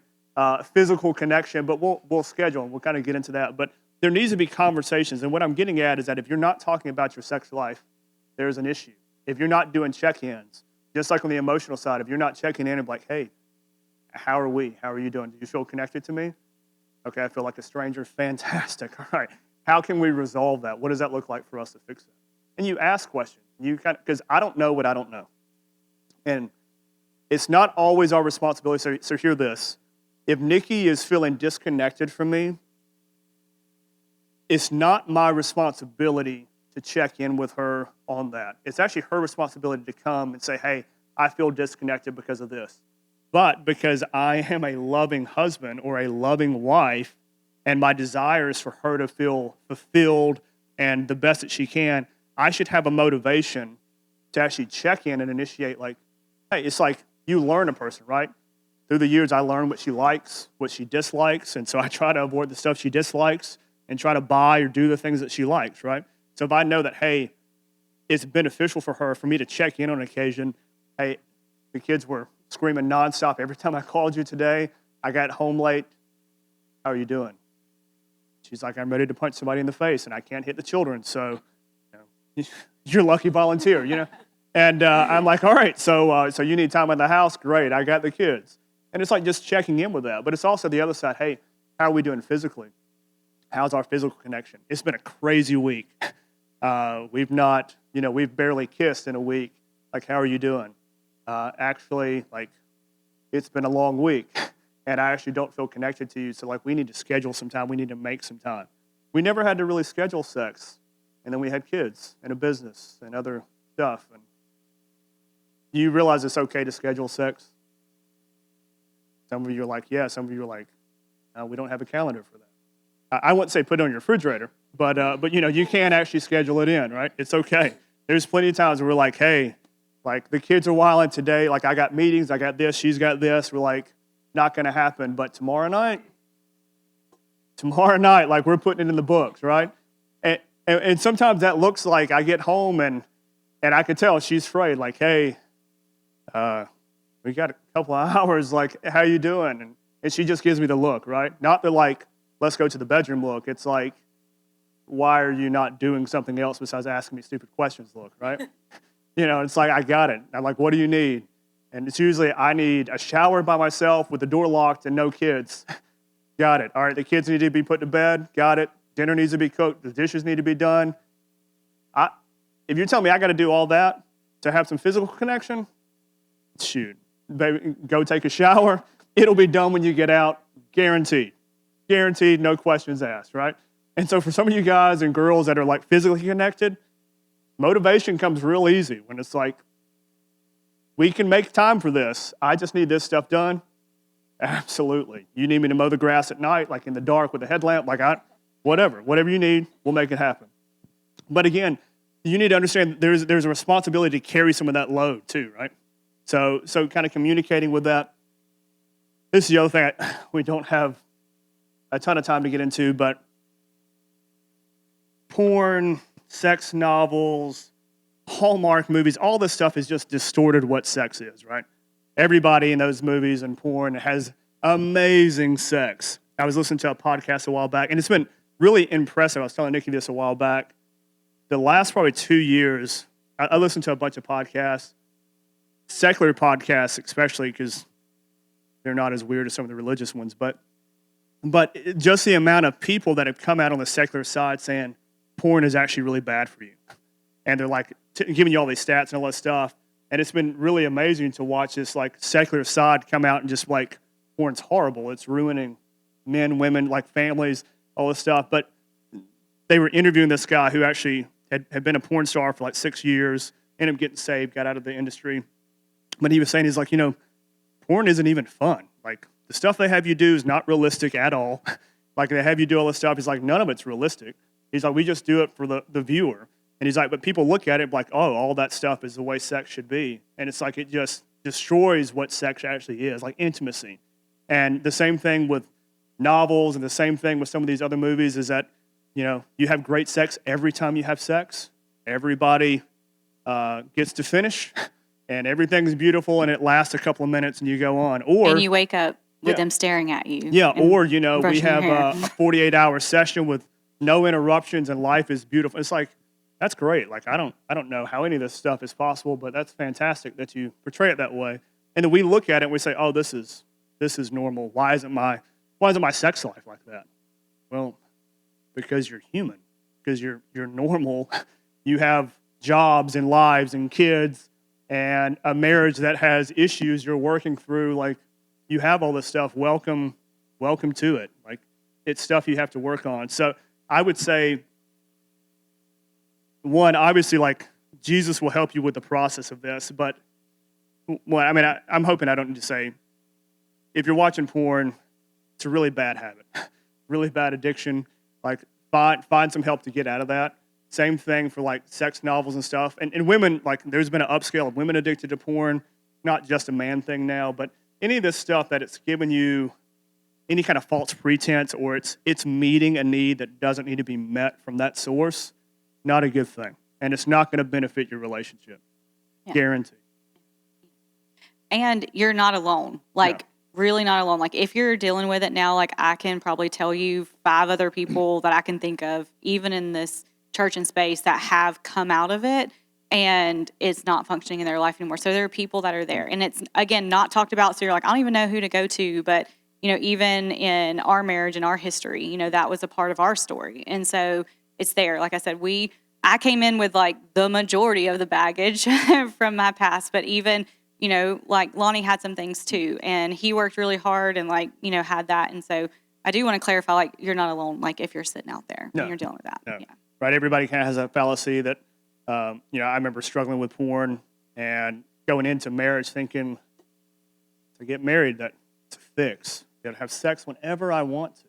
physical connection, but we'll schedule and we'll kind of get into that. But there needs to be conversations. And what I'm getting at is that if you're not talking about your sex life, there's an issue. If you're not doing check-ins, just like on the emotional side, if you're not checking in and like, hey, how are we? How are you doing? Do you feel connected to me? Okay, I feel like a stranger. Fantastic. All right. How can we resolve that? What does that look like for us to fix it? And you ask questions. Because I don't know what I don't know. And it's not always our responsibility. So hear this. If Nikki is feeling disconnected from me, it's not my responsibility to check in with her on that. It's actually her responsibility to come and say, hey, I feel disconnected because of this. But because I am a loving husband or a loving wife, and my desire is for her to feel fulfilled and the best that she can, I should have a motivation to actually check in and initiate, like, hey, it's like you learn a person, right? Through the years, I learned what she likes, what she dislikes, and so I try to avoid the stuff she dislikes and try to buy or do the things that she likes, right? So if I know that, hey, it's beneficial for her for me to check in on occasion, hey, the kids were screaming nonstop every time I called you today. I got home late. How are you doing? She's like, I'm ready to punch somebody in the face, and I can't hit the children, so you're a lucky volunteer, And I'm like, all right, so you need time in the house? Great, I got the kids. And it's like just checking in with that. But it's also the other side, hey, how are we doing physically? How's our physical connection? It's been a crazy week. We've barely kissed in a week. Like, how are you doing? Actually, like, it's been a long week, and I actually don't feel connected to you. So, like, we need to schedule some time. We need to make some time. We never had to really schedule sex, and then we had kids and a business and other stuff. And you realize it's okay to schedule sex? Some of you are like, yeah. Some of you are like, no, we don't have a calendar for that. I wouldn't say put it on your refrigerator, but you can actually schedule it in, right? It's okay. There's plenty of times where we're like, hey, like the kids are wilding today. Like I got meetings, I got this, she's got this. We're like, not going to happen. But tomorrow night, like we're putting it in the books, right? And sometimes that looks like I get home and I can tell she's afraid. Like, hey, we got a couple of hours. Like, how you doing? And she just gives me the look, right? Not the like, let's go to the bedroom look. It's like, why are you not doing something else besides asking me stupid questions look, right? It's like, I got it. I'm like, what do you need? And it's usually, I need a shower by myself with the door locked and no kids. Got it. All right, the kids need to be put to bed. Got it. Dinner needs to be cooked. The dishes need to be done. If you're telling me I got to do all that to have some physical connection, shoot. Baby, go take a shower. It'll be done when you get out. Guaranteed. Guaranteed, no questions asked, right? And so for some of you guys and girls that are like physically connected, motivation comes real easy when it's like, we can make time for this. I just need this stuff done. Absolutely. You need me to mow the grass at night, like in the dark with a headlamp, like whatever you need, we'll make it happen. But again, you need to understand there's a responsibility to carry some of that load too, right? So kind of communicating with that. This is the other thing we don't have a ton of time to get into, but porn, sex novels, Hallmark movies, all this stuff has just distorted what sex is, right? Everybody in those movies and porn has amazing sex. I was listening to a podcast a while back, and it's been really impressive. I was telling Nikki this a while back. The last probably 2 years, I listened to a bunch of podcasts, secular podcasts especially, because they're not as weird as some of the religious ones, but just the amount of people that have come out on the secular side saying porn is actually really bad for you. And they're like giving you all these stats and all this stuff. And it's been really amazing to watch this like secular side come out and just like, porn's horrible. It's ruining men, women, like families, all this stuff. But they were interviewing this guy who actually had been a porn star for like 6 years, ended up getting saved, got out of the industry. But he was saying, he's like, porn isn't even fun. Like the stuff they have you do is not realistic at all. Like they have you do all this stuff. He's like, none of it's realistic. He's like, we just do it for the viewer. And he's like, but people look at it like, oh, all that stuff is the way sex should be. And it's like, it just destroys what sex actually is, like intimacy. And the same thing with novels and the same thing with some of these other movies is that, you have great sex every time you have sex. Everybody gets to finish and everything's beautiful and it lasts a couple of minutes and you go on. Or And you wake up with them staring at you. Yeah, or, we brushing have your a hair. 48-hour session with no interruptions and life is beautiful. It's like, that's great. Like, I don't know how any of this stuff is possible, but that's fantastic that you portray it that way. And then we look at it and we say, oh, this is normal. Why isn't my sex life like that? Well, because you're human, because you're normal. You have jobs and lives and kids and a marriage that has issues you're working through. Like, you have all this stuff. Welcome to it. Like, it's stuff you have to work on. So I would say, one, obviously, like, Jesus will help you with the process of this, but, well, I mean, I'm hoping I don't need to say, if you're watching porn, it's a really bad habit, really bad addiction. Like, find some help to get out of that. Same thing for, like, sex novels and stuff. And women, like, there's been an upscale of women addicted to porn, not just a man thing now, but any of this stuff that it's giving you any kind of false pretense, or it's meeting a need that doesn't need to be met from that source, not a good thing. And it's not going to benefit your relationship. Yeah. Guaranteed. And you're not alone. Like, really not alone. Like, if you're dealing with it now, like, I can probably tell you 5 other people that I can think of, even in this church and space, that have come out of it and it's not functioning in their life anymore. So there are people that are there. And it's, again, not talked about. So you're like, I don't even know who to go to. But, even in our marriage and our history, that was a part of our story. And so it's there. Like I said, I came in with, like, the majority of the baggage from my past, but even, like, Lonnie had some things too, and he worked really hard and, like, had that. And so I do want to clarify, like, you're not alone, like, if you're sitting out there and you're dealing with that. No. Yeah. Right? Everybody kind of has a fallacy that, I remember struggling with porn and going into marriage thinking, to get married, that's a fix. You got to have sex whenever I want to,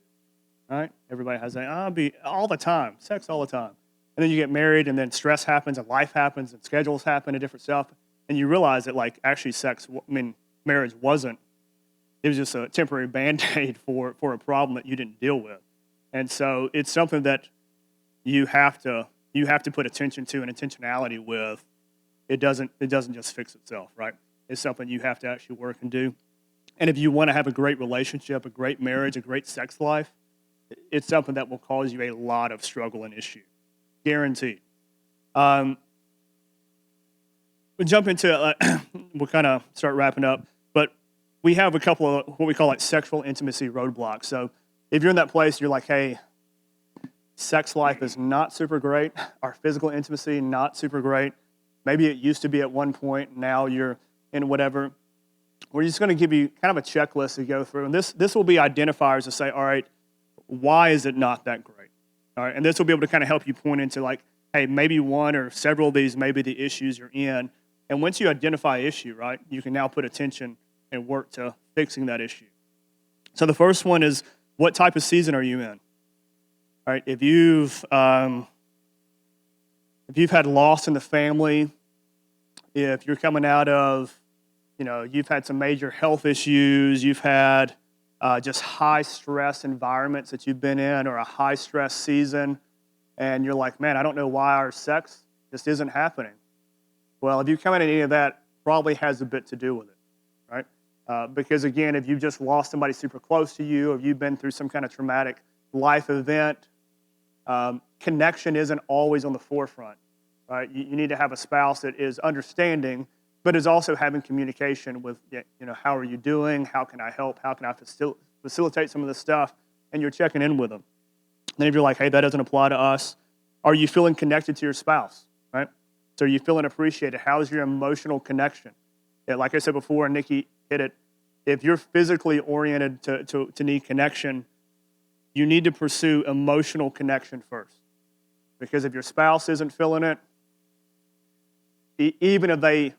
right? Everybody has that. I'll be all the time, sex all the time. And then you get married, and then stress happens, and life happens, and schedules happen, and different stuff. And you realize that, like, actually marriage wasn't. It was just a temporary Band-Aid for a problem that you didn't deal with. And so it's something that you have to put attention to and intentionality with. It doesn't just fix itself, right? It's something you have to actually work and do. And if you want to have a great relationship, a great marriage, a great sex life, it's something that will cause you a lot of struggle and issue. Guaranteed. We'll jump into, we'll kind of start wrapping up, but we have a couple of what we call, like, sexual intimacy roadblocks. So if you're in that place, you're like, hey, sex life is not super great. Our physical intimacy, not super great. Maybe it used to be at one point. Now you're in whatever. We're just going to give you kind of a checklist to go through. And this will be identifiers to say, all right, why is it not that great? All right, and this will be able to kind of help you point into, like, hey, maybe one or several of these may be the issues you're in. And once you identify issue, right, you can now put attention and work to fixing that issue. So the first one is, what type of season are you in? All right, if you've had loss in the family, if you're coming out of, you've had some major health issues, you've had just high stress environments that you've been in, or a high stress season, and you're like, man, I don't know why our sex just isn't happening. Well, if you come into any of that, probably has a bit to do with it, right? Because again, if you've just lost somebody super close to you, or you've been through some kind of traumatic life event, connection isn't always on the forefront, right? You need to have a spouse that is understanding, but is also having communication with, how are you doing? How can I help? How can I facilitate some of this stuff? And you're checking in with them. Then if you're like, hey, that doesn't apply to us, are you feeling connected to your spouse, right? So are you feeling appreciated? How's your emotional connection? Yeah, like I said before, and Nikki hit it, if you're physically oriented to need connection, you need to pursue emotional connection first. Because if your spouse isn't feeling it, even if they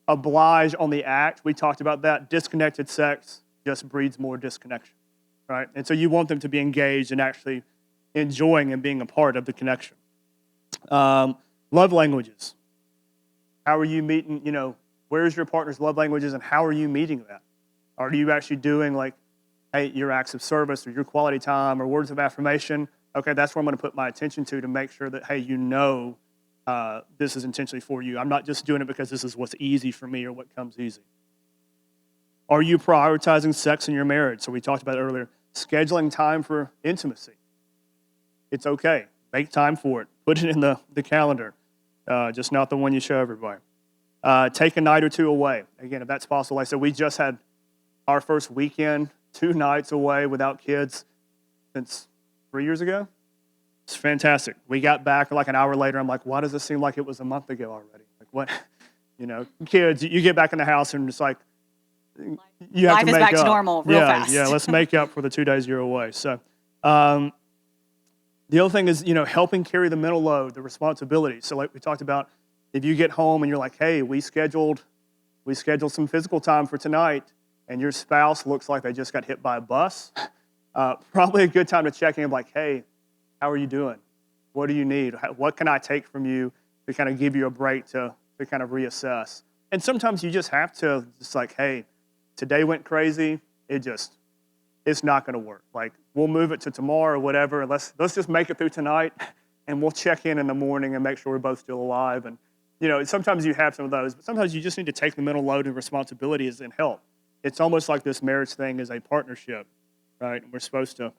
oblige on the act, we talked about that, disconnected sex just breeds more disconnection, right? And so you want them to be engaged and actually enjoying and being a part of the connection. Love languages. How are you meeting, where's your partner's love languages, and how are you meeting that? Are you actually doing, like, hey, your acts of service or your quality time or words of affirmation? Okay, that's where I'm going to put my attention to make sure that, hey, this is intentionally for you. I'm not just doing it because this is what's easy for me or what comes easy. Are you prioritizing sex in your marriage? So we talked about it earlier. Scheduling time for intimacy. It's okay. Make time for it. Put it in the calendar, just not the one you show everybody. Take a night or two away. Again, if that's possible. Like I said, we just had our first weekend, 2 nights away without kids since 3 years ago. It's fantastic. We got back like an hour later. I'm like, why does it seem like it was a month ago already? Like, what? Kids, you get back in the house and it's like, you have Life to is make back up. to normal real fast. Yeah, let's make up for the 2 days you're away. So The other thing is, helping carry the mental load, the responsibility. So like we talked about, if you get home and you're like, hey, we scheduled some physical time for tonight, and your spouse looks like they just got hit by a bus, probably a good time to check in, like, hey, how are you doing? What do you need? What can I take from you to kind of give you a break to kind of reassess? And sometimes you just have to just like, hey, today went crazy. It's not going to work. Like, we'll move it to tomorrow or whatever. Let's just make it through tonight, and we'll check in the morning and make sure we're both still alive. And sometimes you have some of those, but sometimes you just need to take the mental load and responsibilities and help. It's almost like this marriage thing is a partnership, right? And we're supposed to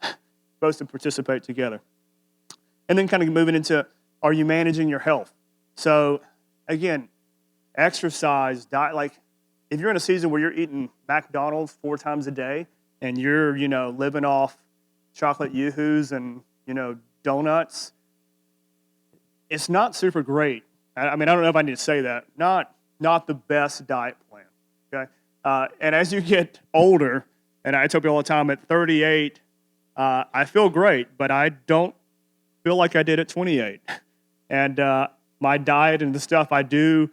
participate together. And then kind of moving into, are you managing your health? So again, exercise, diet. Like, if you're in a season where you're eating McDonald's 4 times a day and you're, living off chocolate yoo-hoos and, donuts, it's not super great. I mean, I don't know if I need to say that. Not the best diet plan, okay? And as you get older, and I tell people all the time, at 38, I feel great, but I don't feel like I did at 28. And my diet and the stuff I do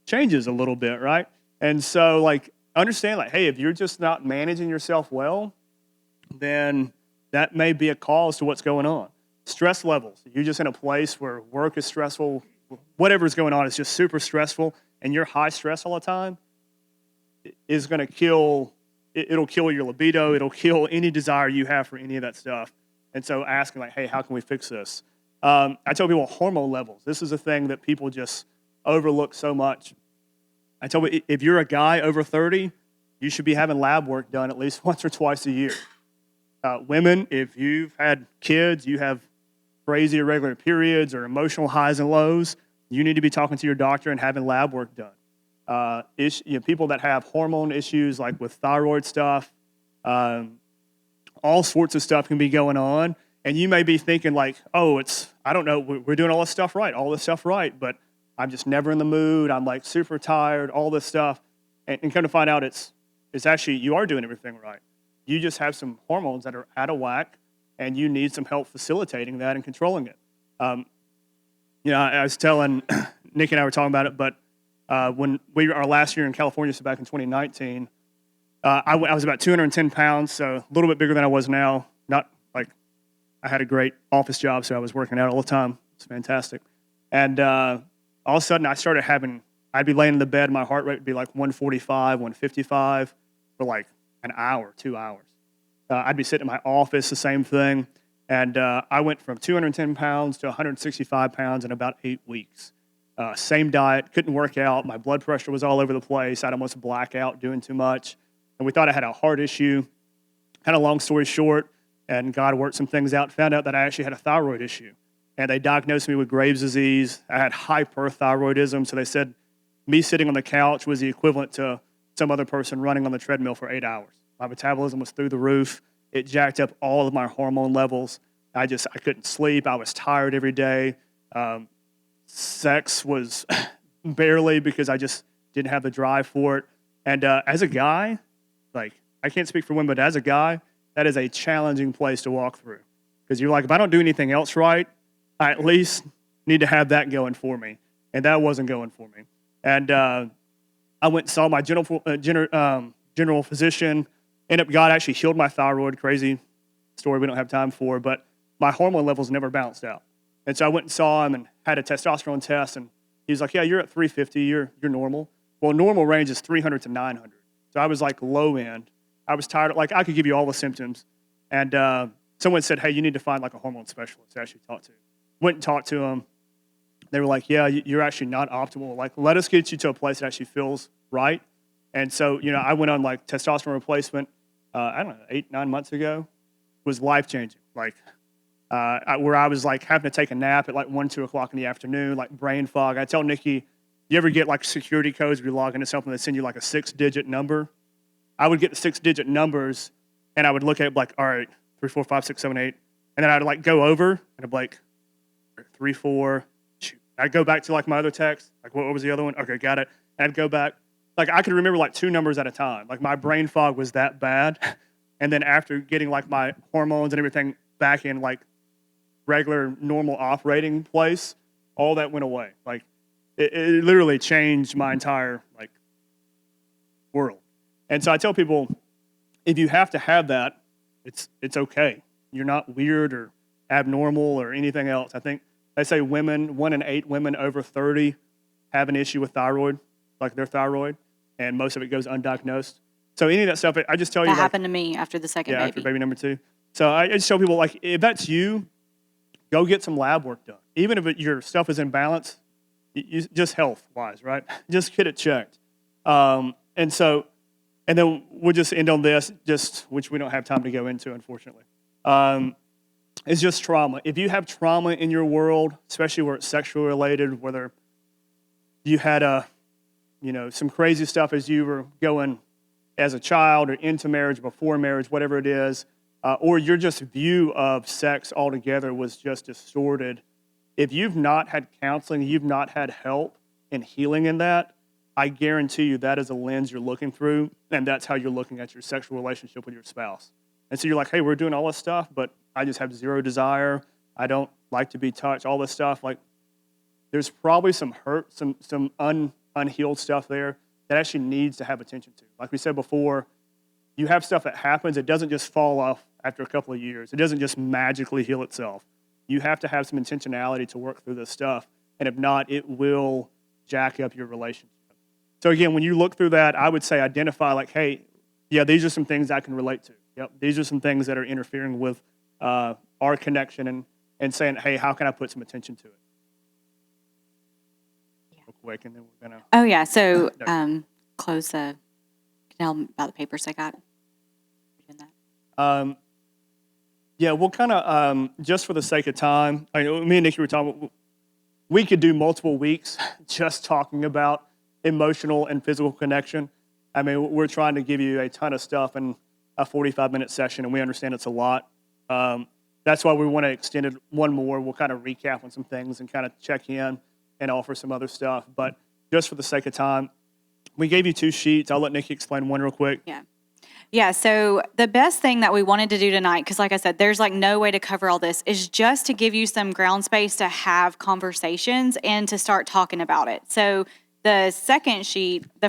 changes a little bit, right? And so, like, understand, like, hey, if you're just not managing yourself well, then that may be a cause to what's going on. Stress levels. You're just in a place where work is stressful, whatever's going on is just super stressful, and you're high stress all the time, is going to kill, it'll kill your libido, it'll kill any desire you have for any of that stuff. And so asking, like, hey, how can we fix this? I tell people hormone levels. This is a thing that people just overlook so much. I tell people, if you're a guy over 30, you should be having lab work done at least once or twice a year. Women, if you've had kids, you have crazy irregular periods or emotional highs and lows, you need to be talking to your doctor and having lab work done. People that have hormone issues, like with thyroid stuff, all sorts of stuff can be going on. And you may be thinking like, oh, I don't know, we're doing all this stuff right, but I'm just never in the mood. I'm like super tired, all this stuff. And come to find out it's actually, you are doing everything right. You just have some hormones that are out of whack, and you need some help facilitating that and controlling it. I was telling, Nick and I were talking about it, but when our last year in California, so back in 2019, I was about 210 pounds, so a little bit bigger than I was now. Not like I had a great office job, so I was working out all the time. It's fantastic. And all of a sudden, I'd be laying in the bed, my heart rate would be like 145, 155 for like an hour, 2 hours. I'd be sitting in my office, the same thing. And I went from 210 pounds to 165 pounds in about 8 weeks. Same diet, couldn't work out. My blood pressure was all over the place. I'd almost black out doing too much. And we thought I had a heart issue. Kind of long story short, and God worked some things out, found out that I actually had a thyroid issue. And they diagnosed me with Graves' disease. I had hyperthyroidism, so they said me sitting on the couch was the equivalent to some other person running on the treadmill for 8 hours. My metabolism was through the roof. It jacked up all of my hormone levels. I couldn't sleep. I was tired every day. Sex was barely, because I just didn't have the drive for it. And as a guy, like, I can't speak for women, but as a guy, that is a challenging place to walk through. Because you're like, if I don't do anything else right, I at least need to have that going for me. And that wasn't going for me. And I went and saw my general physician. God actually healed my thyroid. Crazy story we don't have time for, but my hormone levels never balanced out. And so I went and saw him and had a testosterone test, and he's like, yeah, you're at 350, you're normal. Well, normal range is 300 to 900. So I was like low end. I was tired, like I could give you all the symptoms. And someone said, hey, you need to find like a hormone specialist to actually talk to. Went and talked to him. They were like, yeah, you're actually not optimal. Like, let us get you to a place that actually feels right. And so, I went on like testosterone replacement, 8-9 months ago. It was life-changing. Like, where I was like having to take a nap at like 1-2 o'clock in the afternoon, like brain fog. I tell Nikki, you ever get like security codes where you log into something that send you like a 6-digit number? I would get the 6-digit numbers, and I would look at it like, all right, 3, 4, 5, 6, 7, 8. And then I'd like go over, and I'd be like, 3, 4, shoot. I'd go back to like my other text, like what was the other one? Okay, got it. And I'd go back. Like I could remember like 2 numbers at a time. Like my brain fog was that bad. And then after getting like my hormones and everything back in like regular, normal operating place, all that went away. Like, it literally changed my entire, like, world. And so I tell people, if you have to have that, it's okay. You're not weird or abnormal or anything else. I think they say 1 in 8 women over 30 have an issue with thyroid, like their thyroid, and most of it goes undiagnosed. So any of that stuff, I just tell you, That like, happened to me after the second yeah, baby. after baby number 2. So I just tell people, like, if that's you, go get some lab work done. Even if your stuff is in balance, just health-wise, right? Just get it checked. And then we'll just end on this, which we don't have time to go into, unfortunately. It's just trauma. If you have trauma in your world, especially where it's sexually related, whether you had some crazy stuff as you were going as a child or into marriage, before marriage, whatever it is, or your just view of sex altogether was just distorted. If you've not had counseling, you've not had help in healing in that, I guarantee you that is a lens you're looking through, and that's how you're looking at your sexual relationship with your spouse. And so you're like, hey, we're doing all this stuff, but I just have zero desire. I don't like to be touched, all this stuff. Like, there's probably some hurt, some unhealed stuff there that actually needs to have attention to. Like we said before, you have stuff that happens. It doesn't just fall off after a couple of years. It doesn't just magically heal itself. You have to have some intentionality to work through this stuff. And if not, it will jack up your relationship. So again, when you look through that, I would say identify, like, hey, yeah, these are some things I can relate to. Yep, these are some things that are interfering with our connection, and saying, hey, how can I put some attention to it? Real quick, and then we're going to... Oh, yeah. So close the, tell them about the papers I got. Yeah, we'll kind of, just for the sake of time, me and Nikki were talking, we could do multiple weeks just talking about emotional and physical connection. I mean, we're trying to give you a ton of stuff in a 45-minute session, and we understand it's a lot. That's why we want to extend it one more. We'll kind of recap on some things and kind of check in and offer some other stuff. But just for the sake of time, we gave you 2 sheets. I'll let Nikki explain one real quick. Yeah, so the best thing that we wanted to do tonight, because like I said, there's like no way to cover all this, is just to give you some ground space to have conversations and to start talking about it. So the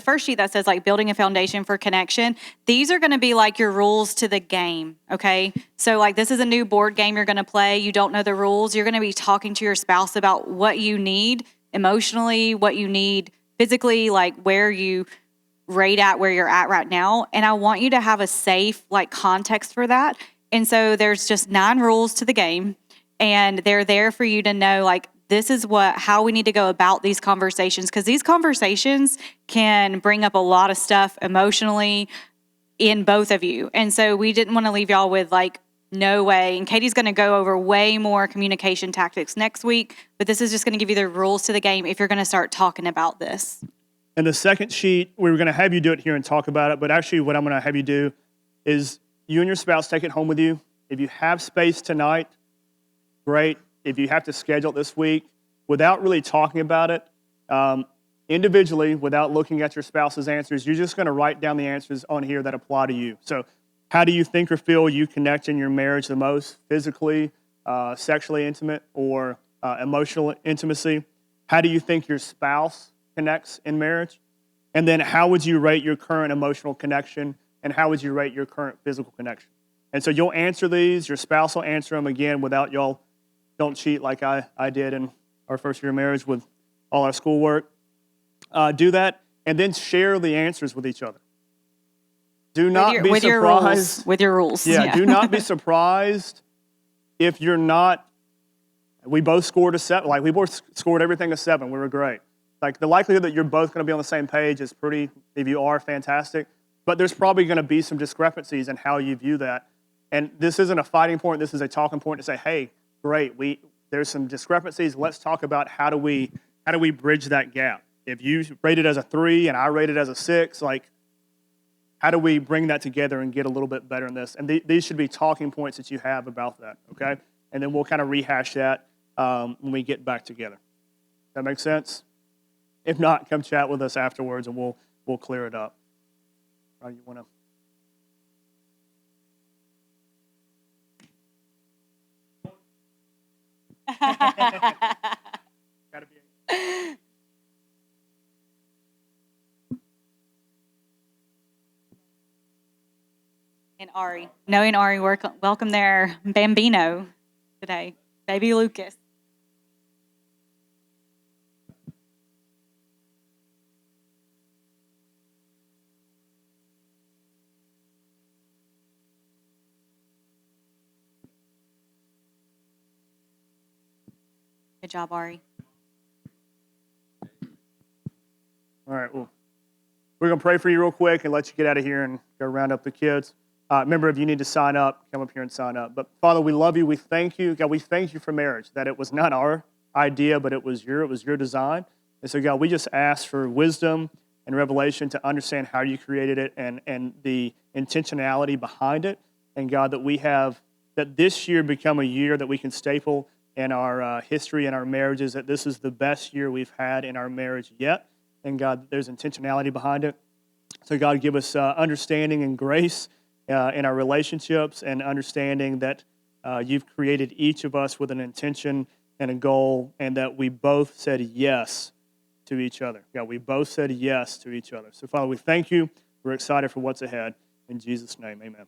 first sheet that says like building a foundation for connection, these are going to be like your rules to the game, okay? So like this is a new board game you're going to play. You don't know the rules. You're going to be talking to your spouse about what you need emotionally, what you need physically, like where you rate at where you're at right now. And I want you to have a safe like context for that. And so there's just 9 rules to the game, and they're there for you to know like this is how we need to go about these conversations, because these conversations can bring up a lot of stuff emotionally in both of you. And so we didn't want to leave y'all with like no way. And Katie's going to go over way more communication tactics next week, but this is just going to give you the rules to the game if you're going to start talking about this. And the second sheet, we were going to have you do it here and talk about it, but actually what I'm going to have you do is you and your spouse take it home with you. If you have space tonight, great. If you have to schedule it this week, without really talking about it, individually, without looking at your spouse's answers, you're just going to write down the answers on here that apply to you. So how do you think or feel you connect in your marriage the most? Physically, sexually intimate, or emotional intimacy? How do you think your spouse connects in marriage? And then how would you rate your current emotional connection, and how would you rate your current physical connection? And so you'll answer these, your spouse will answer them again without y'all. Don't cheat like I did in our first year of marriage with all our schoolwork. Do that, and then share the answers with each other. Do not be surprised. With your rules. Yeah, do not be surprised if you're not. We both scored a 7. Like, we both scored everything a 7. We were great. Like, the likelihood that you're both going to be on the same page is pretty, if you are, fantastic. But there's probably going to be some discrepancies in how you view that. And this isn't a fighting point. This is a talking point to say, hey, great, there's some discrepancies. Let's talk about how do we bridge that gap. If you rate it as a 3 and I rate it as a 6, like, how do we bring that together and get a little bit better in this? And these should be talking points that you have about that, okay? And then we'll kind of rehash that when we get back together. That make sense? If not, come chat with us afterwards and we'll clear it up. You want to? Gotta be. And Ari, knowing Ari, welcome their Bambino today, baby Lucas. Good job, Ari. All right, well, we're going to pray for you real quick and let you get out of here and go round up the kids. Remember, if you need to sign up, come up here and sign up. But Father, we love you. We thank you. God, we thank you for marriage, that it was not our idea, but it was your design. And so, God, we just ask for wisdom and revelation to understand how you created it and the intentionality behind it. And God, that this year become a year that we can staple in our history and our marriages, that this is the best year we've had in our marriage yet. And God, there's intentionality behind it. So God, give us understanding and grace in our relationships, and understanding that you've created each of us with an intention and a goal, and that we both said yes to each other. God, we both said yes to each other. So Father, we thank you. We're excited for what's ahead. In Jesus' name, amen.